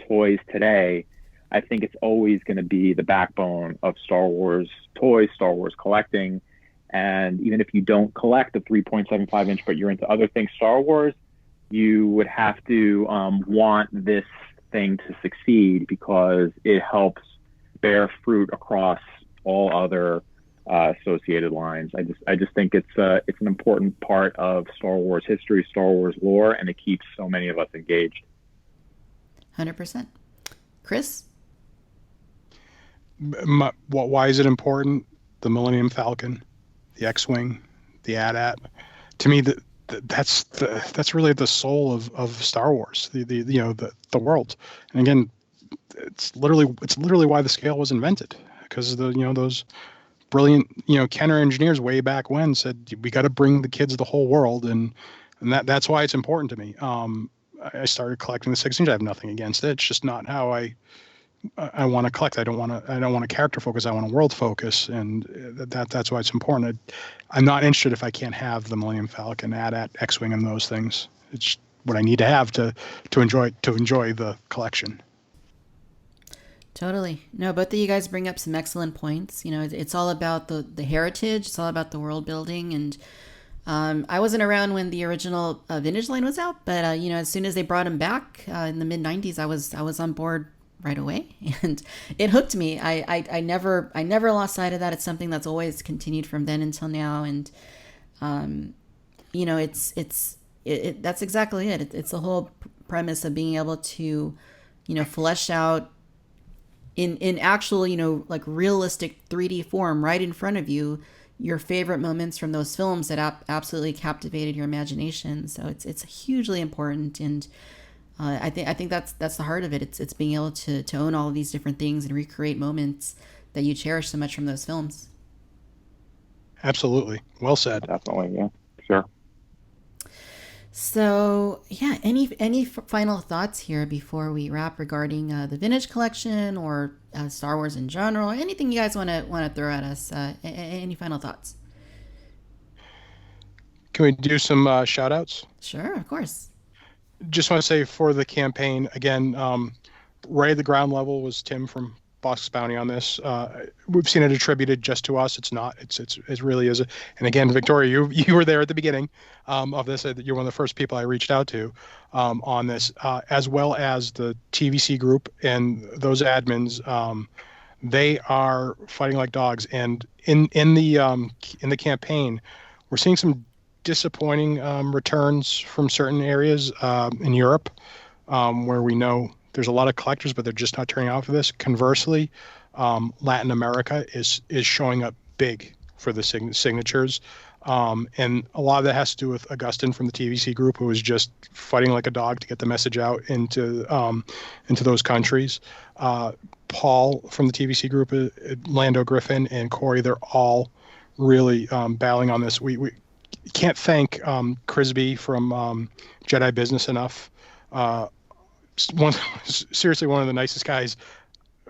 toys today, I think it's always going to be the backbone of Star Wars toys, Star Wars collecting. And even if you don't collect the 3.75-inch, but you're into other things Star Wars, you would have to want this thing to succeed, because it helps bear fruit across all other associated lines. I just think it's an important part of Star Wars history, Star Wars lore, and it keeps so many of us engaged. 100%. Chris? Why is it important? The Millennium Falcon, the X-Wing, the AT-AT. To me, that's really the soul of Star Wars. The world. And again, it's literally why the scale was invented, because those brilliant Kenner engineers way back when said we got to bring the kids the whole world, and that's why it's important to me. I started collecting the 6-inch. I have nothing against it. It's just not how I want to collect. I don't want a character focus. I want a world focus, and that's why it's important. I'm not interested if I can't have the Millennium Falcon, AT-AT, X-Wing, and those things. It's what I need to have to enjoy the collection. Totally. No, both of you guys bring up some excellent points. It's all about the heritage. It's all about the world building. And I wasn't around when the original vintage line was out, but as soon as they brought him back in the mid 90s, I was on board right away, and it hooked me. I never lost sight of that. It's something that's always continued from then until now. And that's exactly it. It's the whole premise of being able to flesh out in actual, like realistic 3D form right in front of you, your favorite moments from those films that absolutely captivated your imagination. So it's hugely important, and I think that's the heart of it. It's being able to own all of these different things and recreate moments that you cherish so much from those films. Absolutely. Well said. Definitely, yeah, sure. So yeah, any final thoughts here before we wrap regarding the vintage collection or Star Wars in general? Anything you guys want to throw at us? Any final thoughts? Can we do some shout outs? Sure, of course. Just want to say for the campaign, again, right at the ground level was Tim from Bosk's Bounty on this. We've seen it attributed just to us. It's not. It really is. And again, Victoria, you were there at the beginning of this. You're one of the first people I reached out to on this, as well as the TVC group and those admins. They are fighting like dogs. And in the campaign, we're seeing some disappointing returns from certain areas in Europe, where we know there's a lot of collectors, but they're just not turning out for this. Conversely, Latin America is showing up big for the signatures, and a lot of that has to do with Augustin from the TVC group, who is just fighting like a dog to get the message out into those countries. Paul from the TVC group, Lando Griffin, and Corey, they're all really battling on this. We can't thank Crisby from Jedi Business enough. Seriously, one of the nicest guys,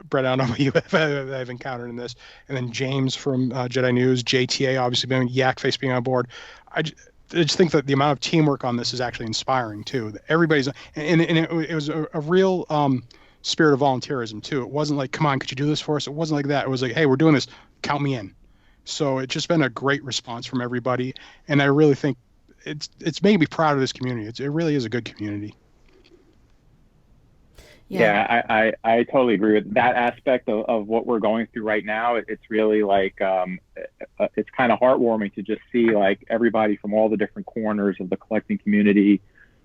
Brett, I don't know what you that I've encountered in this. And then James from Jedi News, JTA, obviously being Yakface being on board. I just think that the amount of teamwork on this is actually inspiring too. Everybody's and it was a real spirit of volunteerism too. It wasn't like, come on, could you do this for us? It wasn't like that. It was like, hey, we're doing this, count me in. So it's just been a great response from everybody, and I really think it's made me proud of this community. It really is a good community. Yeah, I totally agree with that aspect of what we're going through right now. It's really like it's kind of heartwarming to just see like everybody from all the different corners of the collecting community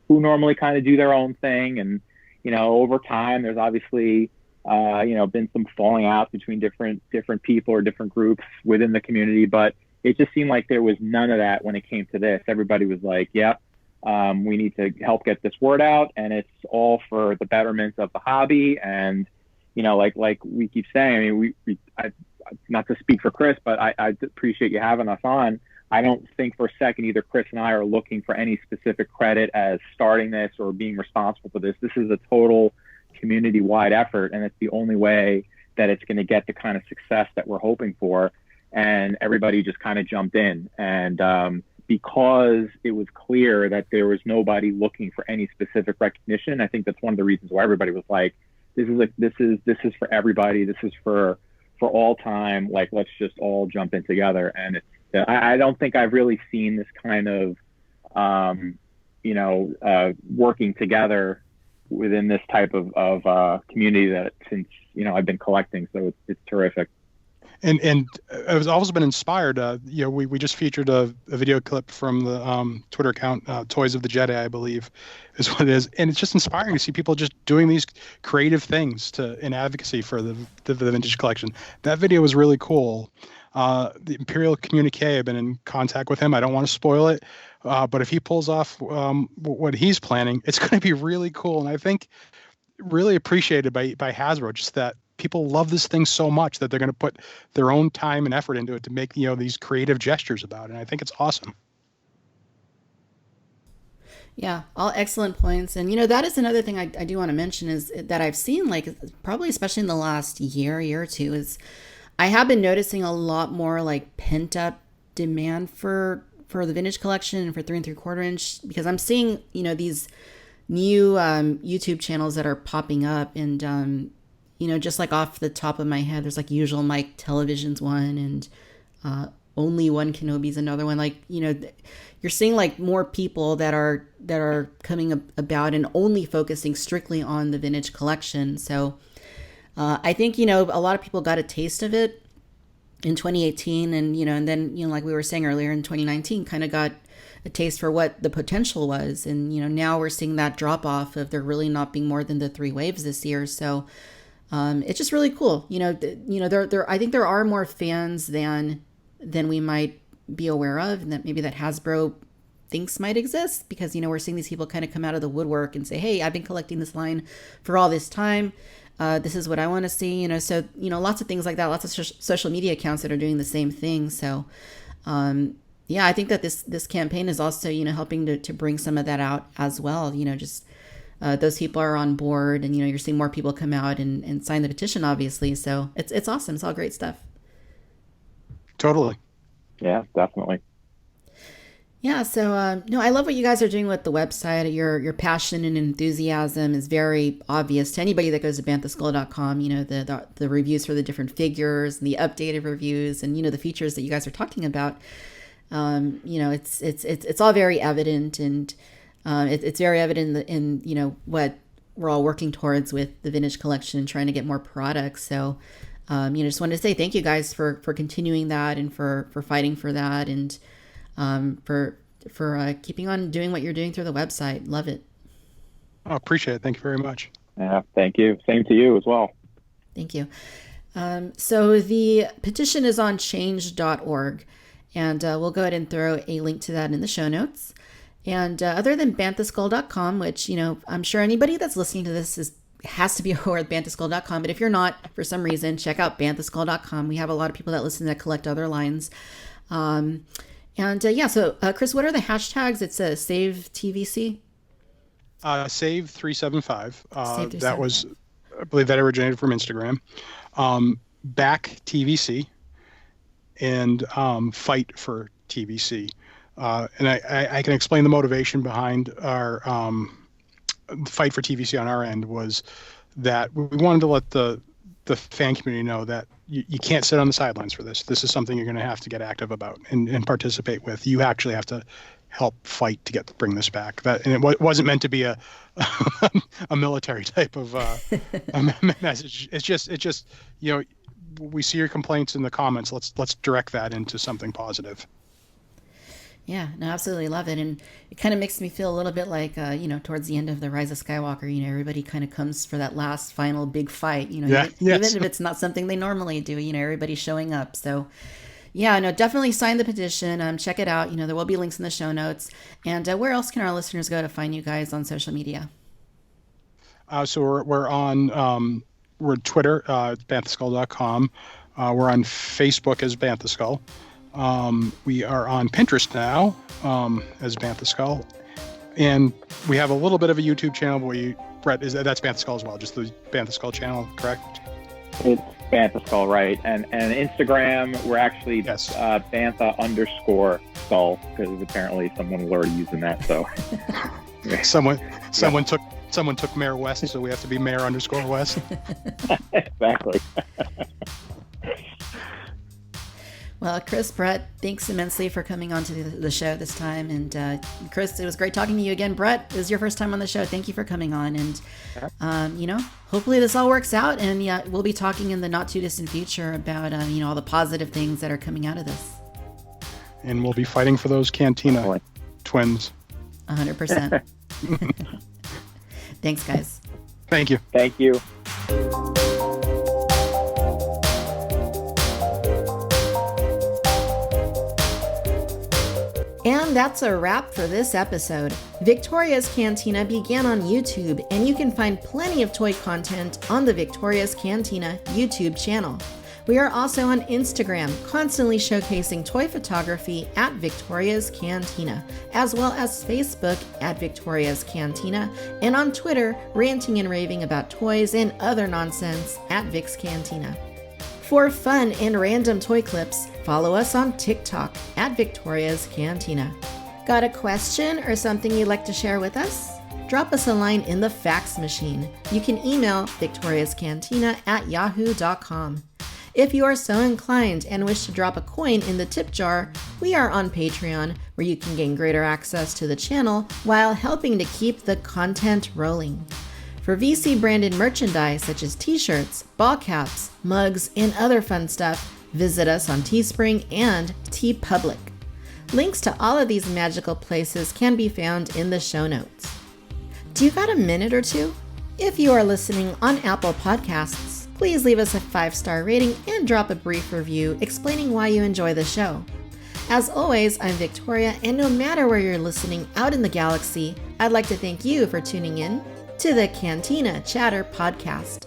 who normally kind of do their own thing. And, over time, there's obviously, been some falling out between different people or different groups within the community. But it just seemed like there was none of that when it came to this. Everybody was like, yep. We need to help get this word out, and it's all for the betterment of the hobby. And, like we keep saying, I mean, I not to speak for Chris, but I appreciate you having us on. I don't think for a second either Chris and I are looking for any specific credit as starting this or being responsible for this. This is a total community-wide effort, and it's the only way that it's going to get the kind of success that we're hoping for. And everybody just kind of jumped in, and because it was clear that there was nobody looking for any specific recognition, I think that's one of the reasons why everybody was like, this is for everybody. This is for all time. Like, let's just all jump in together. And I don't think I've really seen this kind of, working together within this type of community that since, I've been collecting. So it's terrific. And I've also been inspired. We just featured a video clip from the Twitter account, Toys of the Jedi, I believe, is what it is. And it's just inspiring to see people just doing these creative things in advocacy for the vintage collection. That video was really cool. The Imperial Communique, I've been in contact with him. I don't want to spoil it, but if he pulls off what he's planning, it's going to be really cool. And I think really appreciated by Hasbro, just that people love this thing so much that they're going to put their own time and effort into it to make these creative gestures about it. And I think it's awesome. Yeah, all excellent points. And that is another thing I do want to mention is that I've seen, like, probably especially in the last year or two, is I have been noticing a lot more like pent up demand for the vintage collection and for 3 3/4 inch, because I'm seeing these new YouTube channels that are popping up, and just like off the top of my head, there's like Usual Mike Television's one, and Only One Kenobi's another one. Like, you're seeing like more people that are coming about and only focusing strictly on the vintage collection. So I think, a lot of people got a taste of it in 2018, and, and then, like we were saying earlier, in 2019 kind of got a taste for what the potential was. And, now we're seeing that drop off of there really not being more than the 3 waves this year. So It's just really cool. I think there are more fans than we might be aware of, and that maybe that Hasbro thinks might exist, because, we're seeing these people kind of come out of the woodwork and say, hey, I've been collecting this line for all this time. This is what I want to see, so, lots of things like that, lots of social media accounts that are doing the same thing. So, I think that this campaign is also, helping to bring some of that out as well. Those people are on board, and, you're seeing more people come out and sign the petition, obviously. So it's awesome. It's all great stuff. Totally. Yeah, definitely. Yeah. So, no, I love what you guys are doing with the website. Your passion and enthusiasm is very obvious to anybody that goes to banthaskull.com. The reviews for the different figures, and the updated reviews, and, the features that you guys are talking about. It's all very evident, and it's very evident in what we're all working towards with the vintage collection, trying to get more products. So, just wanted to say thank you guys for continuing that, and for fighting for that, and for keeping on doing what you're doing through the website. Love it. I appreciate it. Thank you very much. Yeah, thank you. Same to you as well. Thank you. So the petition is on change.org, and we'll go ahead and throw a link to that in the show notes. And other than banthaskull.com, which, I'm sure anybody that's listening to this has to be aware of banthaskull.com. But if you're not, for some reason, check out banthaskull.com. We have a lot of people that listen that collect other lines. So Chris, what are the hashtags? It's a Save TVC? Save 375. Save 375. That was, I believe that originated from Instagram. Back TVC, and Fight for TVC. And I can explain the motivation behind our Fight for TVC on our end was that we wanted to let the fan community know that you can't sit on the sidelines for this. This is something you're going to have to get active about and participate with. You actually have to help fight to bring this back. And it wasn't meant to be a military type of message. It's just we see your complaints in the comments. Let's direct that into something positive. Yeah, no, absolutely love it. And it kind of makes me feel a little bit like, towards the end of the Rise of Skywalker, everybody kind of comes for that last final big fight, even if it's not something they normally do, everybody's showing up. So yeah, no, definitely sign the petition. Check it out. There will be links in the show notes. And where else can our listeners go to find you guys on social media? So we're on, we're Twitter, banthaskull.com. We're on Facebook as Banthaskull. We are on Pinterest now as Banthaskull, and we have a little bit of a YouTube channel. Brett, that's Banthaskull as well, just the Banthaskull channel, correct? It's Banthaskull, right? And Instagram, we're actually Bantha_skull, because apparently someone was already using that. So someone took Mayor West, so we have to be Mayor_West. Exactly. Well, Chris, Brett, thanks immensely for coming on to the show this time. And Chris, it was great talking to you again. Brett, this is your first time on the show. Thank you for coming on. And, hopefully this all works out. And we'll be talking in the not too distant future about, all the positive things that are coming out of this. And we'll be fighting for those Cantina twins. 100%. Thanks, guys. Thank you. Thank you. And that's a wrap for this episode. Victoria's Cantina began on YouTube, and you can find plenty of toy content on the Victoria's Cantina YouTube channel. We are also on Instagram, constantly showcasing toy photography at Victoria's Cantina, as well as Facebook at Victoria's Cantina, and on Twitter, ranting and raving about toys and other nonsense at Vic's Cantina. For fun and random toy clips, follow us on TikTok at Victoria's Cantina. Got a question or something you'd like to share with us? Drop us a line in the fax machine. You can email victoriascantina@yahoo.com. If you are so inclined and wish to drop a coin in the tip jar, we are on Patreon, where you can gain greater access to the channel while helping to keep the content rolling. For VC branded merchandise such as t-shirts, ball caps, mugs, and other fun stuff, visit us on Teespring and TeePublic. Links to all of these magical places can be found in the show notes. Do you got a minute or two? If you are listening on Apple Podcasts, please leave us a 5-star rating and drop a brief review explaining why you enjoy the show. As always, I'm Victoria, and no matter where you're listening out in the galaxy, I'd like to thank you for tuning in to the Cantina Chatter podcast.